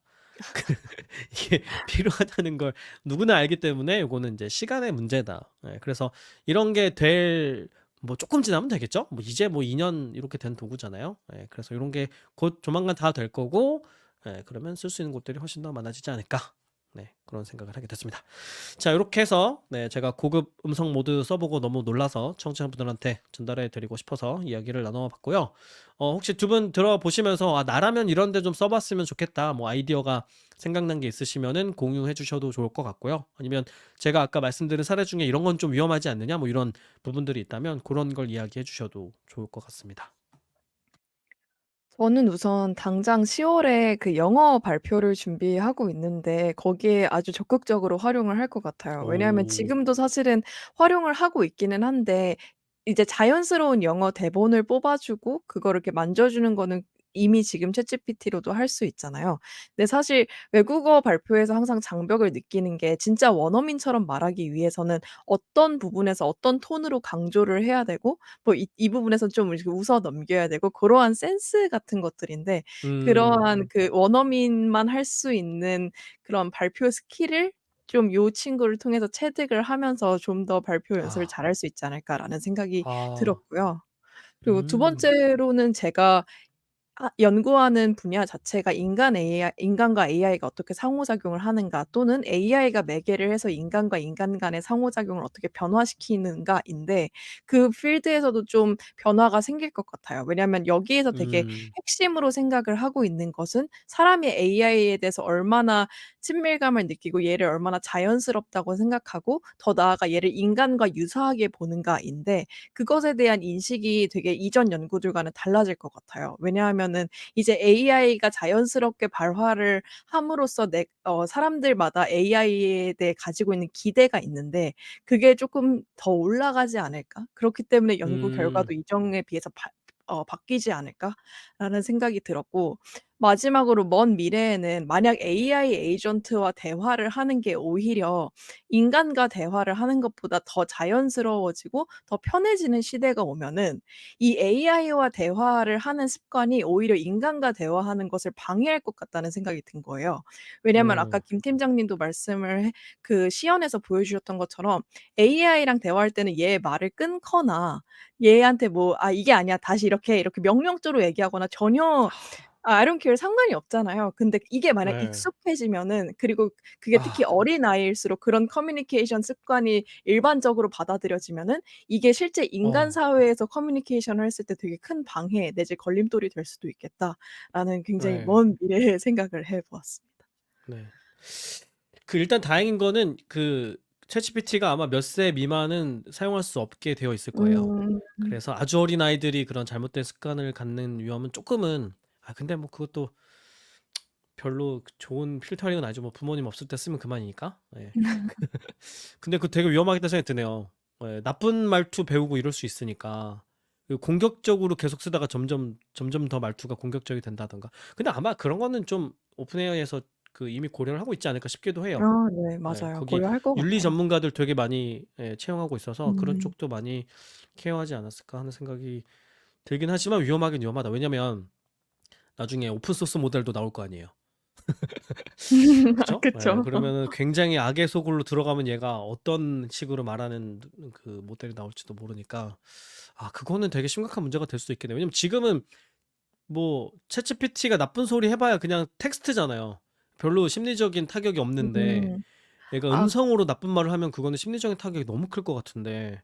이게 필요하다는 걸 누구나 알기 때문에 이거는 이제 시간의 문제다. 그래서 이런 게 뭐 조금 지나면 되겠죠? 뭐 이제 뭐 2년 이렇게 된 도구잖아요. 그래서 이런 게 곧 조만간 다 될 거고, 그러면 쓸 수 있는 곳들이 훨씬 더 많아지지 않을까. 네, 그런 생각을 하게 됐습니다. 자, 이렇게 해서 제가 고급 음성 모드 써보고 너무 놀라서 청취자분들한테 전달해 드리고 싶어서 이야기를 나눠봤고요. 혹시 두 분 들어보시면서 나라면 이런 데 좀 써봤으면 좋겠다. 뭐 아이디어가 생각난 게 있으시면은 공유해 주셔도 좋을 것 같고요. 아니면 제가 아까 말씀드린 사례 중에 이런 건 좀 위험하지 않느냐 뭐 이런 부분들이 있다면 그런 걸 이야기해 주셔도 좋을 것 같습니다. 저는 우선 당장 10월에 그 영어 발표를 준비하고 있는데 거기에 아주 적극적으로 활용을 할 것 같아요. 왜냐하면 오. 지금도 사실은 활용을 하고 있기는 한데 이제 자연스러운 영어 대본을 뽑아 주고 그거를 이렇게 만져 주는 거는 이미 지금 챗GPT로도 할 수 있잖아요. 근데 사실 외국어 발표에서 항상 장벽을 느끼는 게 진짜 원어민처럼 말하기 위해서는 어떤 부분에서 어떤 톤으로 강조를 해야 되고 뭐 이 부분에서 좀 이렇게 웃어 넘겨야 되고 고러한 센스 같은 것들인데 음. 그러한 그 원어민만 할 수 있는 그런 발표 스킬을 좀 요 친구를 통해서 체득을 하면서 '좀 더 발표 연습을 아. 잘할 수 있지 않을까.'라는 생각이 아. 들었고요. 그리고 두 음. 번째로는 제가 연구하는 분야 자체가 인간과 AI가 어떻게 상호작용을 하는가 또는 AI가 매개를 해서 인간과 인간 간의 상호작용을 어떻게 변화시키는가인데 그 필드에서도 좀 변화가 생길 것 같아요. 왜냐하면 여기에서 되게 음. 핵심으로 생각을 하고 있는 것은 사람이 AI에 대해서 얼마나 친밀감을 느끼고 얘를 얼마나 자연스럽다고 생각하고 더 나아가 얘를 인간과 유사하게 보는가인데 그것에 대한 인식이 되게 이전 연구들과는 달라질 것 같아요. 왜냐하면은 이제 AI가 자연스럽게 발화를 함으로써 사람들마다 AI에 대해 가지고 있는 기대가 있는데 그게 쪼끔 더 올라가지 않을까? 그렇기 때문에 연구 음. 결과도 이전에 비해서 바뀌지 않을까라는 생각이 들었고 마지막으로 먼 미래에는 만약 AI 에이전트와 대화를 하는 게 오히려 인간과 대화를 하는 것보다 더 자연스러워지고 더 편해지는 시대가 오면은 이 AI와 대화를 하는 습관이 오히려 인간과 대화하는 것을 방해할 것 같다는 생각이 든 거예요. 왜냐하면 아까 어. 김 팀장님도 말씀을 그 시연에서 보여주셨던 것처럼 AI랑 대화할 때는 얘의 말을 끊거나 얘한테 뭐 "아 이게 아니야. 다시 이렇게 해." 이렇게 명령조로 얘기하거나 전혀 I don't care 상관이 없잖아요. 근데 이게 만약 네. 익숙해지면은 그리고 그게 특히 아. 어린아이일수록 그런 커뮤니케이션 습관이 일반적으로 받아들여지면은 이게 실제 인간 어. 사회에서 커뮤니케이션을 했을 때 되게 큰 방해 내지 걸림돌이 될 수도 있겠다라는 굉장히 네. 먼 미래의 생각을 해 보았습니다. 네. 그 일단 다행인 거는 그 챗GPT가 아마 몇 세 미만은 사용할 수 없게 되어 있을 거예요. 음. 그래서 아주 어린 아이들이 그런 잘못된 습관을 갖는 위험은 쪼끔은 근데 뭐 그것도 별로 좋은 필터링은 아니죠. 뭐 부모님 없을 때 쓰면 그만이니까. 예. 근데 그거 되게 위험하겠다는 생각이 드네요. 예. 나쁜 말투 배우고 이럴 수 있으니까. 그 공격적으로 계속 쓰다가 점점 더 말투가 공격적이 된다든가. 근데 아마 그런 거는 좀 오픈 AI에서 그 이미 고려를 하고 있지 않을까 싶기도 해요. 네. 예. 맞아요. 거기 고려할 것 윤리 같아요. 전문가들 되게 많이 채용하고 있어서 그런 음. 쪽도 많이 케어하지 않았을까 하는 생각이 들긴 하지만 위험하긴 위험하다. 왜냐면 나중에 오픈 소스 모델도 나올 거 아니에요. 그죠? 예. 그쵸. 그러면은 굉장히 악의 속으로 들어가면 얘가 어떤 식으로 말하는 그 모델이 나올지도 모르니까 그거는 되게 심각한 문제가 될 수도 있겠네요. 왜냐면 지금은 뭐 챗GPT가 나쁜 소리 해봐야 그냥 텍스트잖아요. 별로 심리적인 타격이 없는데 음. 얘가 아 음성으로 나쁜 말을 하면 그거는 심리적인 타격이 너무 클 것 같은데.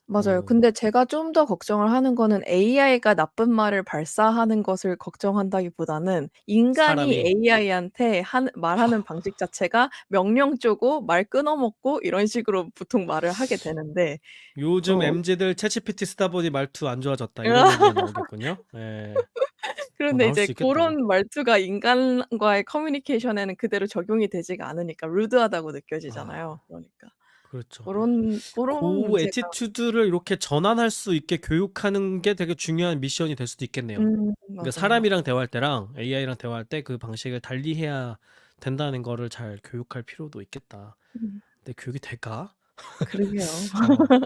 맞아요. 어. 근데 제가 좀 더 걱정을 하는 거는 AI가 나쁜 말을 발사하는 것을 걱정한다기보다는 인간이 사람이 AI한테 말하는 방식 자체가 명령조고 말 끊어먹고 이런 식으로 보통 말을 하게 되는데 요즘 어 MZ들 챗GPT 쓰다 보니 말투 안 좋아졌다 이런 얘기가 나오겠군요. 예. 그런데 나올 이제 수 있겠다. 고런 말투가 인간과의 커뮤니케이션에는 그대로 적용이 되지가 않으니까 루드하다고 느껴지잖아요. 아. 그러니까 그렇죠. 고런 그 문제가 애티튜드를 이렇게 전환할 수 있게 교육하는 게 되게 중요한 미션이 될 수도 있겠네요. 그러니까 맞아요. 사람이랑 대화할 때랑 AI랑 대화할 때 그 방식을 달리해야 된다는 거를 잘 교육할 필요도 있겠다. 음 근데 교육이 될까? 그러게요.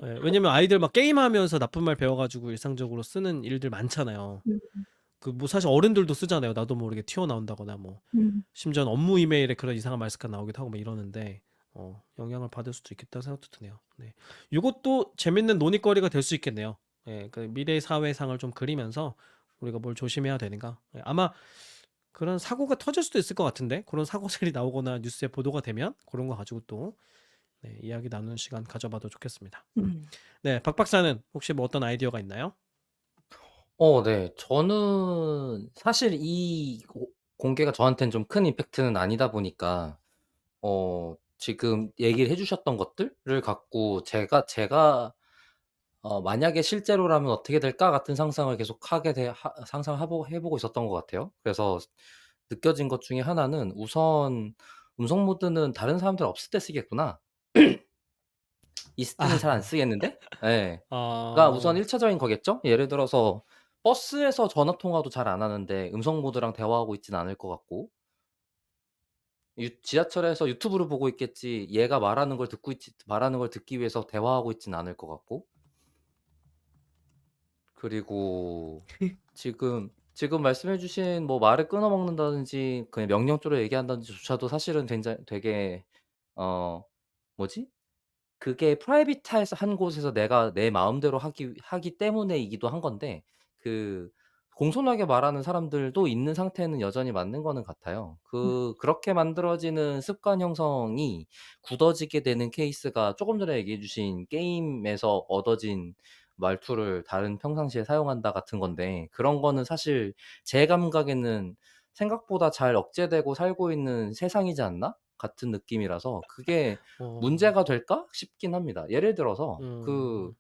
예. 왜냐면 아이들 막 게임하면서 나쁜 말 배워 가지고 일상적으로 쓰는 일들 많잖아요. 음 그 뭐 사실 어른들도 쓰잖아요. 나도 모르게 튀어나온다거나 뭐 음. 심지어는 업무 이메일에 그런 이상한 말 습관 나오기도 하고 막 이러는데 영향을 받을 수도 있겠다는 생각도 드네요. 네. 요것도 재밌는 논의거리가 될 수 있겠네요. 예. 그 미래 사회상을 좀 그리면서 우리가 뭘 조심해야 되는가. 예. 아마 그런 사고가 터질 수도 있을 것 같은데 그런 사고들이 나오거나 뉴스에 보도가 되면 그런 거 가지고 또 이야기 나누는 시간 가져봐도 좋겠습니다. 음. 네. 박 박사는 혹시 뭐 어떤 아이디어가 있나요? 네. 저는 사실 이 공개가 저한테는 좀 큰 임팩트는 아니다 보니까 지금 얘기를 해 주셨던 것들을 갖고 제가 만약에 실제로라면 어떻게 될까 같은 상상을 계속 하게 돼 하 상상을 하보 해 보고 있었던 것 같아요. 그래서 느껴진 것 중에 하나는 우선 '음성 모드는 다른 사람들 없을 때 쓰겠구나.' 있을 때는 잘 안 아. 쓰겠는데? 예. 가 우선 어. 1 차적인 거겠죠? 예를 들어서 버스에서 전화 통화도 잘 안 하는데 음성 모드랑 대화하고 있진 않을 것 같고, 지하철에서 유튜브를 보고 있겠지 얘가 말하는 걸 듣기 위해서 대화하고 있진 않을 것 같고, 그리고 지금 말씀해 주신 뭐 말을 끊어 먹는다든지 그냥 명령조로 얘기한다든지조차도 사실은 굉장히 되게 어 뭐지? 그게 프라이빗해서 한 곳에서 내가 내 마음대로 하기 때문에이기도 한 건데, 그 공손하게 말하는 사람들도 있는 상태는 여전히 맞는 거는 같아요. 그렇게 만들어지는 습관 형성이 굳어지게 되는 케이스가 쪼금 전에 얘기해 주신 게임에서 얻어진 말투를 다른 평상시에 사용한다 같은 건데, 그런 거는 사실 제 감각에는 '생각보다 잘 억제되고 살고 있는 세상이지 않나?' 같은 느낌이라서 그게 어. '문제가 될까?' 싶긴 합니다. 예를 들어서 음.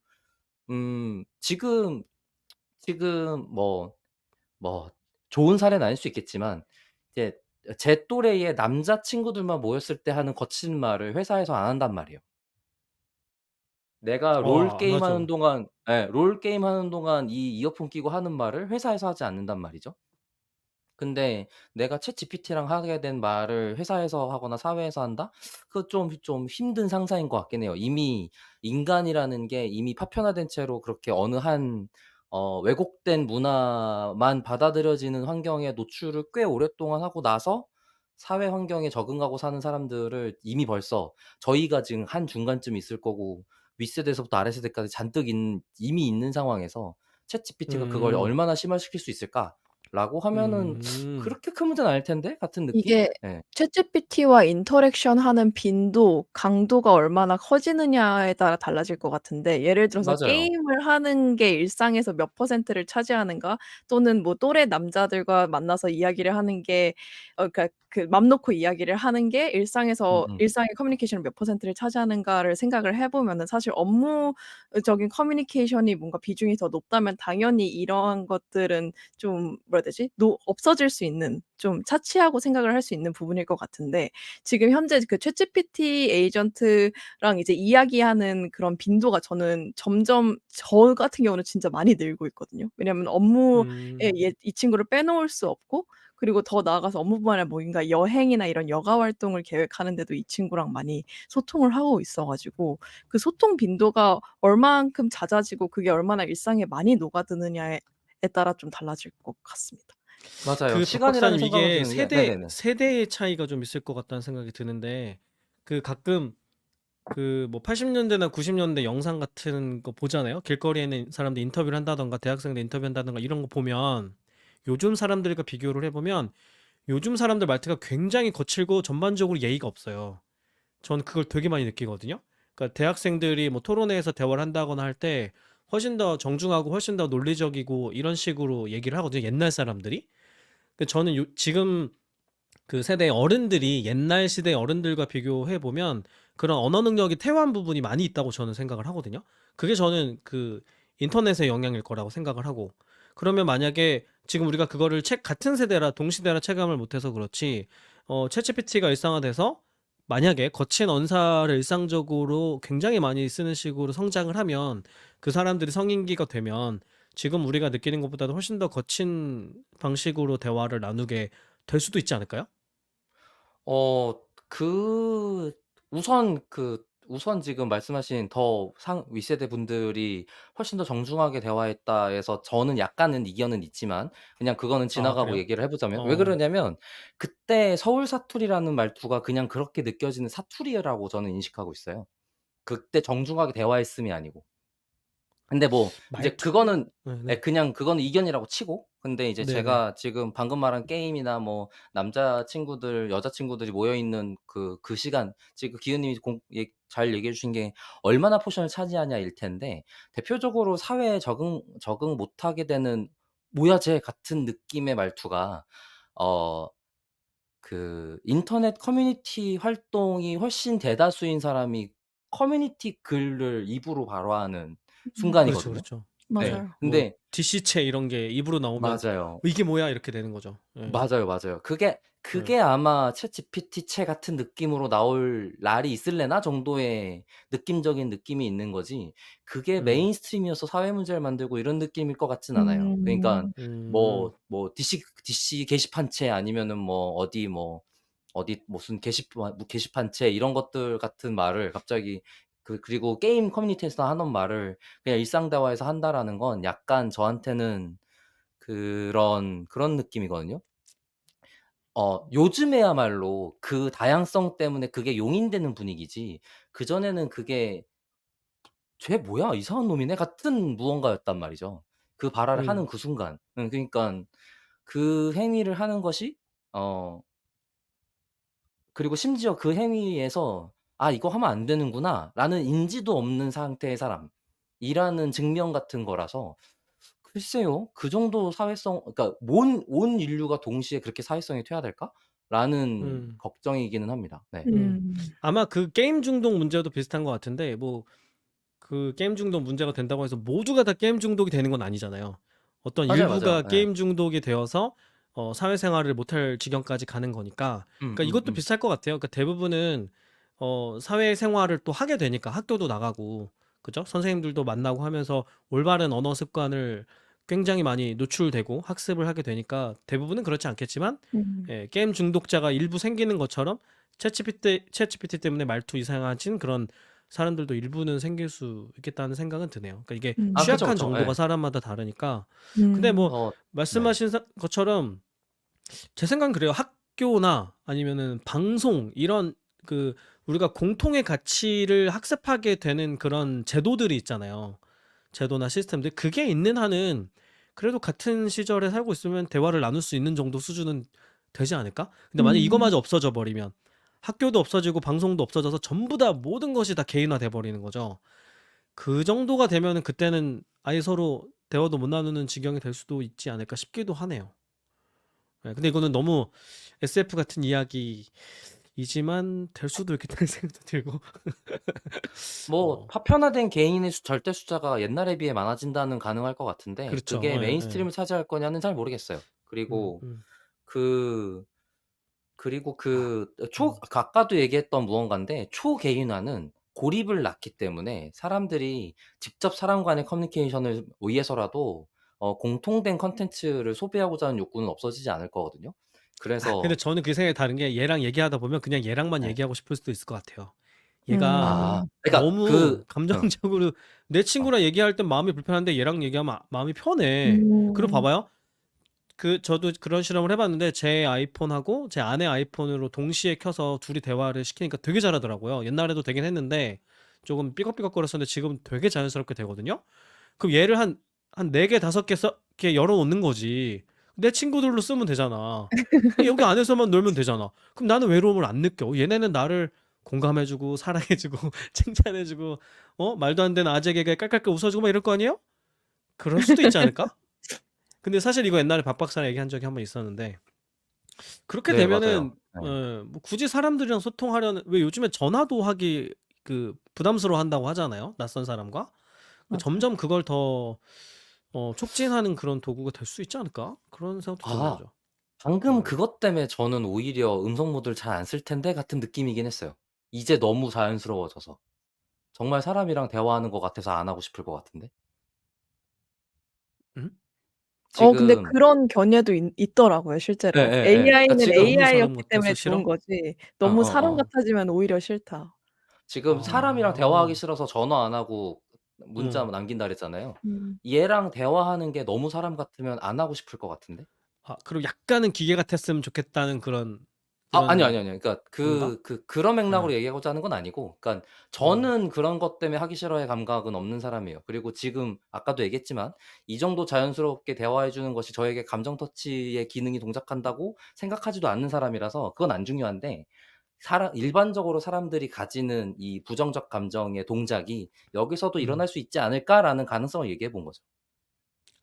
지금 뭐 좋은 사례는 아닐 수 있겠지만, 이제 제 또래의 남자 친구들만 모였을 때 하는 거친 말을 회사에서 안 한단 말이에요. 내가 안 하죠. 롤 게임하는 동안 이 이어폰 끼고 하는 말을 회사에서 하지 않는단 말이죠. 근데 내가 챗GPT랑 하게 된 말을 회사에서 하거나 사회에서 한다? 그거 좀 힘든 상상인 것 같긴 해요. 이미 인간이라는 게 이미 파편화된 채로 그렇게 어느 한 왜곡된 문화만 받아들여지는 환경에 노출을 꽤 오랫동안 하고 나서 사회 환경에 적응하고 사는 사람들을 이미 벌써 저희가 지금 한 중간쯤 있을 거고, 윗세대에서부터 아래세대까지 잔뜩 이미 있는 상황에서 '챗GPT가 그걸 음. 얼마나 심화시킬 수 있을까?' 라고 하면은 음. '그렇게 큰 문제는 아닐 텐데.' 같은 느낌? 이게 예. 챗GPT와 인터랙션 하는 빈도, 강도가 얼마나 커지느냐에 따라 달라질 것 같은데, 예를 들어서 맞아요. 게임을 하는 게 일상에서 몇 퍼센트를 차지하는가, 또는 뭐 또래 남자들과 만나서 이야기를 하는 게 그러니까 그 맘 놓고 이야기를 하는 게 음음. 일상의 커뮤니케이션의 몇 퍼센트를 차지하는가를 생각을 해 보면은, 사실 업무적인 커뮤니케이션이 뭔가 비중이 더 높다면 당연히 이러한 것들은 좀 뭐라 해야 되지? 없어질 수 있는, 좀 차치하고 생각을 할 수 있는 부분일 것 같은데, 지금 현재 그 챗GPT 에이전트랑 이제 이야기하는 그런 빈도가 저는 점점, 저 같은 경우는 진짜 많이 늘고 있거든요. 왜냐하면 업무에 음. 이 친구를 빼놓을 수 없고, 그리고 더 나아가서 업무뿐만 아니라 뭔가 여행이나 이런 여가 활동을 계획하는데도 이 친구랑 많이 소통을 하고 있어 가지고, 그 소통 빈도가 얼만큼 잦아지고 그게 얼마나 일상에 많이 녹아드느냐에 따라 좀 달라질 것 같습니다. 맞아요. 그 박 시간이라는 박사님, 생각은 이게 드는 게 네네네. 세대의 차이가 좀 있을 것 같다는 생각이 드는데, 그 가끔 그 뭐 80 년대나 90 년대 영상 같은 거 보잖아요. 길거리에 있는 사람들 인터뷰를 한다든가 대학생들 인터뷰한다든가 이런 거 보면, 요즘 사람들과 비교를 해 보면 요즘 사람들 말투가 굉장히 거칠고 전반적으로 예의가 없어요. 전 그걸 되게 많이 느끼거든요. 그러니까 대학생들이 뭐 토론회에서 대화를 한다거나 할 때 훨씬 더 정중하고 훨씬 더 논리적이고 이런 식으로 얘기를 하거든요, 옛날 사람들이. 저는 지금 그 세대의 어른들이 옛날 시대의 어른들과 비교해 보면 그런 언어 능력이 퇴화한 부분이 많이 있다고 저는 생각을 하거든요. 그게 저는 그 인터넷의 영향일 거라고 생각을 하고, 그러면 만약에 지금 우리가 그거를 같은 세대라 동시대라 체감을 못해서 그렇지, 챗GPT가 일상화돼서 만약에 거친 언사를 일상적으로 굉장히 많이 쓰는 식으로 성장을 하면, 그 사람들이 성인기가 되면 지금 우리가 느끼는 것보다도 훨씬 더 거친 방식으로 대화를 나누게 될 수도 있지 않을까요? 어 그 우선 지금 말씀하신 더 윗세대 분들이 훨씬 더 정중하게 대화했다 해서 저는 약간은 이견은 있지만, 그냥 그거는 아, 지나가고 그래요? 얘기를 해 보자면, 왜 어. 그러냐면 그때 서울 사투리라는 말투가 그냥 그렇게 느껴지는 사투리라고 저는 인식하고 있어요. 그때 정중하게 대화했음이 아니고. 근데 뭐 이제 말투. 그거는 네네. 예 그냥 그거는 이견이라고 치고, 근데 이제 네네. 제가 지금 방금 말한 게임이나 뭐 남자 친구들, 여자 친구들이 모여 있는 그 시간, 지금 기훈 님이 잘 얘기해 주신 게 얼마나 포션을 차지하냐일 텐데, 대표적으로 사회에 적응 못 하게 되는 "뭐야 쟤." 같은 느낌의 말투가 어 인터넷 커뮤니티 활동이 훨씬 대다수인 사람이 커뮤니티 글을 입으로 발화하는 그렇죠, 순간이거든요. 그렇죠. 네. 맞아요. 뭐 근데 DC체 이런 게 입으로 나오면 맞아요. 이게 뭐야 이렇게 되는 거죠. 예. 맞아요, 맞아요. 그게 예. 아마 챗GPT체 같은 느낌으로 나올 날이 있을래나 정도의 느낌적인 느낌이 있는 거지 그게 음. 메인스트림이어서 사회 문제를 만들고 이런 느낌일 것 같진 않아요. 그러니까 음. 뭐 DC 게시판체 아니면은 뭐 어디 무슨 게시판체 이런 것들 같은 말을 갑자기 그리고 게임 커뮤니티에서 하는 말을 그냥 일상 대화에서 한다라는 건 약간 저한테는 그런 느낌이거든요. 요즘에야말로 그 다양성 때문에 그게 용인되는 분위기지 그전에는 그게 '쟤 뭐야? 이상한 놈이네.' 같은 무언가였단 말이죠. 그 발화를 하는 음. 그 순간. 그러니깐 그 행위를 하는 것이 어 그리고 심지어 그 행위에서 '아 이거 하면 안 되는구나.'라는 인지도 없는 상태의 사람이라는 증명 같은 거라서 글쎄요. 그 정도 사회성 그러니까 온 인류가 동시에 그렇게 사회성이 퇴화될까?'라는 음. 걱정이기는 합니다. 네. 아마 그 게임 중독 문제도 비슷한 것 같은데 뭐 그 게임 중독 문제가 된다고 해서 모두가 다 게임 중독이 되는 건 아니잖아요. 어떤 맞아요, 맞아요. 일부가 예. 게임 중독이 되어서 사회생활을 못할 지경까지 가는 거니까 그러니까 이것도 비슷할 것 같아요. 그러니까 대부분은 사회생활을 또 하게 되니까 학교도 나가고 그죠? 선생님들도 만나고 하면서 올바른 언어 습관을 굉장히 많이 노출되고 학습을 하게 되니까 대부분은 그렇지 않겠지만 예, 게임 중독자가 일부 생기는 것처럼 챗GPT 때문에 말투 이상해진 그런 사람들도 일부는 생길 수 있겠다는 생각은 드네요. 그러니까 이게 음. 아 그쵸, 취약한 그쵸. 정도가 예. 사람마다 다르니까. 근데 음. 뭐 네. 말씀하신 것처럼 제 생각은 그래요. 학교나 아니면은 방송 이런 그 우리가 공통의 가치를 학습하게 되는 그런 제도들이 있잖아요. 제도나 시스템들. 그게 있는 한은 그래도 같은 시절에 살고 있으면 대화를 나눌 수 있는 정도 수준은 되지 않을까? 근데 만약에 음. 이거마저 없어져 버리면 학교도 없어지고 방송도 없어져서 전부 다 모든 것이 다 개인화돼 버리는 거죠. 그 정도가 되면은 그때는 아예 서로 대화도 못 나누는 지경이 될 수도 있지 않을까 싶기도 하네요. 예, 근데 이거는 너무 SF 같은 이야기이지만 될 수도 있겠다는 생각도 들고. 어, 파편화된 개인의 절대 숫자가 옛날에 비해 많아진다는 가능할 것 같은데 그렇죠. 그게 예, 예. 메인스트림을 차지할 거냐는 잘 모르겠어요. 음, 그리고 음, 그 아까도 얘기했던 무언가인데 초개인화는 고립을 낳기 때문에 사람들이 직접 사람 간의 커뮤니케이션을 위해서라도 공통된 콘텐츠를 소비하고자 하는 욕구는 없어지지 않을 거거든요. 근데 그래서 저는 그 생각이 다른 게 얘랑 얘기하다 보면 그냥 얘랑만 네. 얘기하고 싶을 수도 있을 것 같아요. 얘가 그러니까 너무 감정적으로 내 친구랑 얘기할 땐 마음이 불편한데 얘랑 얘기하면 마음이 편해. 그리고 음. 봐봐요. 저도 그런 실험을 해봤는데 제 아이폰하고 제 아내 아이폰으로 동시에 켜서 둘이 대화를 시키니까 되게 잘하더라고요. 옛날에도 되긴 했는데 조금 삐걱삐걱거렸었는데 지금 되게 자연스럽게 되거든요. 그럼 얘를 한 4개, 5개 열어놓는 거지. 내 친구들로 쓰면 되잖아. 여기 안에서만 놀면 되잖아. 그럼 나는 외로움을 안 느껴. 얘네는 나를 공감해주고 사랑해주고 칭찬해주고 말도 안 되는 아재 개그에 깔깔깔 웃어주고 막 이럴 거 아니에요? 그럴 수도 있지 않을까? 근데 사실 이거 옛날에 박박사랑 얘기한 적이 한 번 있었는데 그렇게 네 맞아요. 되면은 네. 뭐 굳이 사람들이랑 소통하려는 왜 요즘에 전화도 하기 부담스러워 한다고 하잖아요. 낯선 사람과. 맞아요. 점점 그걸 더 촉진하는 그런 도구가 될 수 있지 않을까? 그런 생각도 드는 아 거죠. 방금 음. 그것 때문에 저는 오히려 '음성 모드를 잘 안 쓸 텐데.' 같은 느낌이긴 했어요. 이제 너무 자연스러워져서. 정말 사람이랑 대화하는 것 같아서 안 하고 싶을 것 같은데. 음? 근데 지금 그런 견해도 있더라고요 실제로. 예예예. 그러니까 AI는 지금 너무 사람 AI였기 같아서 때문에 좋은 싫어? 거지 너무 사람 어어어. 같아지면 오히려 싫다. 지금 사람이랑 대화하기 아. 싫어서 전화 안 하고 문자 음. 남긴다 그랬잖아요. 음. 얘랑 대화하는 게 너무 사람 같으면 안 하고 싶을 것 같은데. 그리고 약간은 기계 같았으면 좋겠다는 그런 아니요, 그런 아니요, 아니요. 그러니까 건가? 그런 예. 맥락으로 얘기하고자 하는 건 아니고 그러니까 음. 저는 그런 것 때문에 하기 싫어의 감각은 없는 사람이에요. 그리고 지금 아까도 얘기했지만 이 정도 자연스럽게 대화해 주는 것이 저에게 감정 터치의 기능이 동작한다고 생각하지도 않는 사람이라서 그건 안 중요한데 일반적으로 사람들이 가지는 이 부정적 감정의 동작이 '여기서도 음. 일어날 수 있지 않을까?'라는 가능성을 얘기해 본 거죠.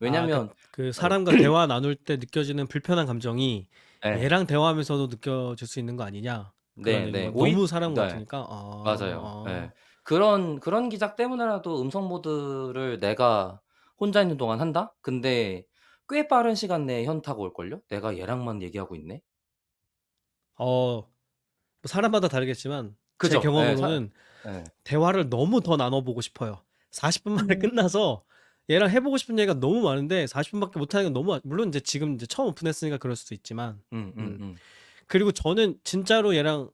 그러니까 왜냐면 그 예. 사람과 대화 나눌 때 느껴지는 불편한 감정이 예. 얘랑 대화하면서도 느껴질 수 있는 거 아니냐? 그런 네네. 얘기인 거. 너무 사람 네. 같으니까. 맞아요. 예. 그런 기작 때문에라도 음성 모드를 내가 혼자 있는 동안 한다? 근데 꽤 빠른 시간 내에 현타가 올걸요? '내가 얘랑만 얘기하고 있네?' 뭐 사람마다 다르겠지만 제 그죠? 예. 사 경험으로는 예. 대화를 너무 더 나눠 보고 싶어요. 40분 만에 음. 끝나서 얘랑 해 보고 싶은 얘기가 너무 많은데 40분 밖에 못 하는 건 너무 물론 이제 지금 이제 처음 오픈했으니까 그럴 수도 있지만 그리고 저는 진짜로 얘랑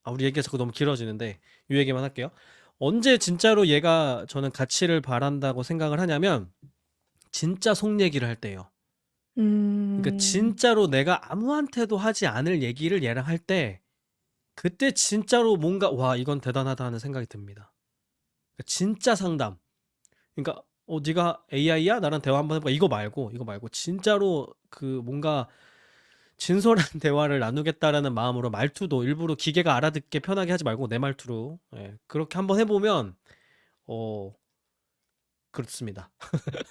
우리 얘기가 자꾸 너무 길어지는데 이 얘기만 할게요. 언제 진짜로 얘가 저는 가치를 바란다고 생각을 하냐면 진짜 속 얘기를 할 때예요. 그러니까 음. 진짜로 내가 아무한테도 하지 않을 얘기를 얘랑 할 때 그때 진짜로 뭔가 '와 이건 대단하다.' 하는 생각이 듭니다. 그러니까 진짜 상담. 그러니까 "네가 AI야? 나랑 대화 한번 해 봐." 이거 말고 진짜로 그 뭔가 진솔한 대화를 나누겠다라는 마음으로 말투도 일부러 기계가 알아듣게 편하게 하지 말고 내 말투로 그렇게 한번 해 보면 그렇습니다.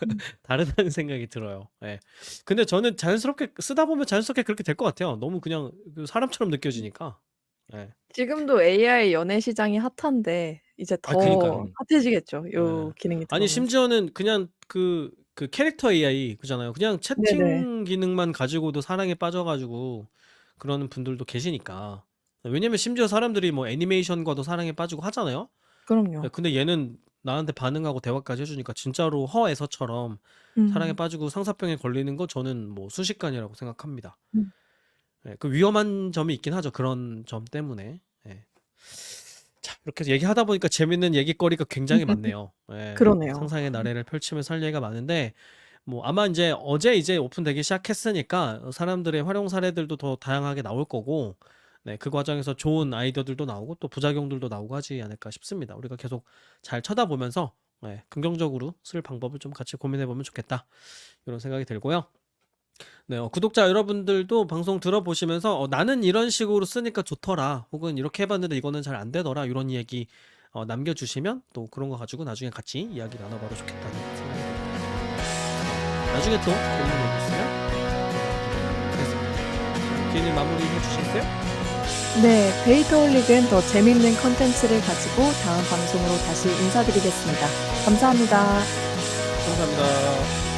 음. 다르다는 생각이 들어요. 예. 근데 저는 자연스럽게 쓰다 보면 자연스럽게 그렇게 될 것 같아요. 너무 그냥 그 사람처럼 느껴지니까. 예. 지금도 AI 연애 시장이 핫한데 이제 더 그니까요. 핫해지겠죠, 요 예. 기능이 아니 들어오면서. 심지어는 그냥 그 캐릭터 AI 그잖아요. 그냥 네네. 채팅 기능만 가지고도 사랑에 빠져 가지고 그러는 분들도 계시니까. 왜냐면 심지어 사람들이 뭐 애니메이션과도 사랑에 빠지고 하잖아요. 그럼요. 근데 얘는 나한테 반응하고 대화까지 해 주니까 진짜로 허에서처럼 사랑에 음. 빠지고 상사병에 걸리는 거 저는 뭐 순식간이라고 생각합니다. 음. 그 위험한 점이 있긴 하죠. 그런 점 때문에. 예. 자 이렇게 얘기하다 보니까 재밌는 얘기거리가 굉장히 많네요. 예. 그러네요. 상상의 나래를 펼치면서 할 얘기가 많은데 뭐 아마 인제 어제 이제 오픈되기 시작했으니까 사람들의 활용 사례들도 더 다양하게 나올 거고 그 과정에서 좋은 아이디어들도 나오고 또 부작용들도 나오고 하지 않을까 싶습니다. 우리가 계속 잘 쳐다보면서 긍정적으로 쓸 방법을 좀 같이 고민해 보면 좋겠다. 요런 생각이 들고요. 구독자 여러분들도 방송 들어보시면서 '나는 이런 식으로 쓰니까 좋더라.' 혹은 '이렇게 해 봤는데 이거는 잘 안 되더라.' 요런 얘기 남겨 주시면 또 그런 거 가지고 나중에 같이 이야기 나눠 봐도 좋겠다는 생각이 듭니다. 나중에 또 재밌는 얘기 있으면 하겠습니다. 기님 마무리해 주시겠어요? 네. 데이터홀릭은 더 재밌는 콘텐츠를 가지고 다음 방송으로 다시 인사드리겠습니다. 감사합니다. 감사합니다.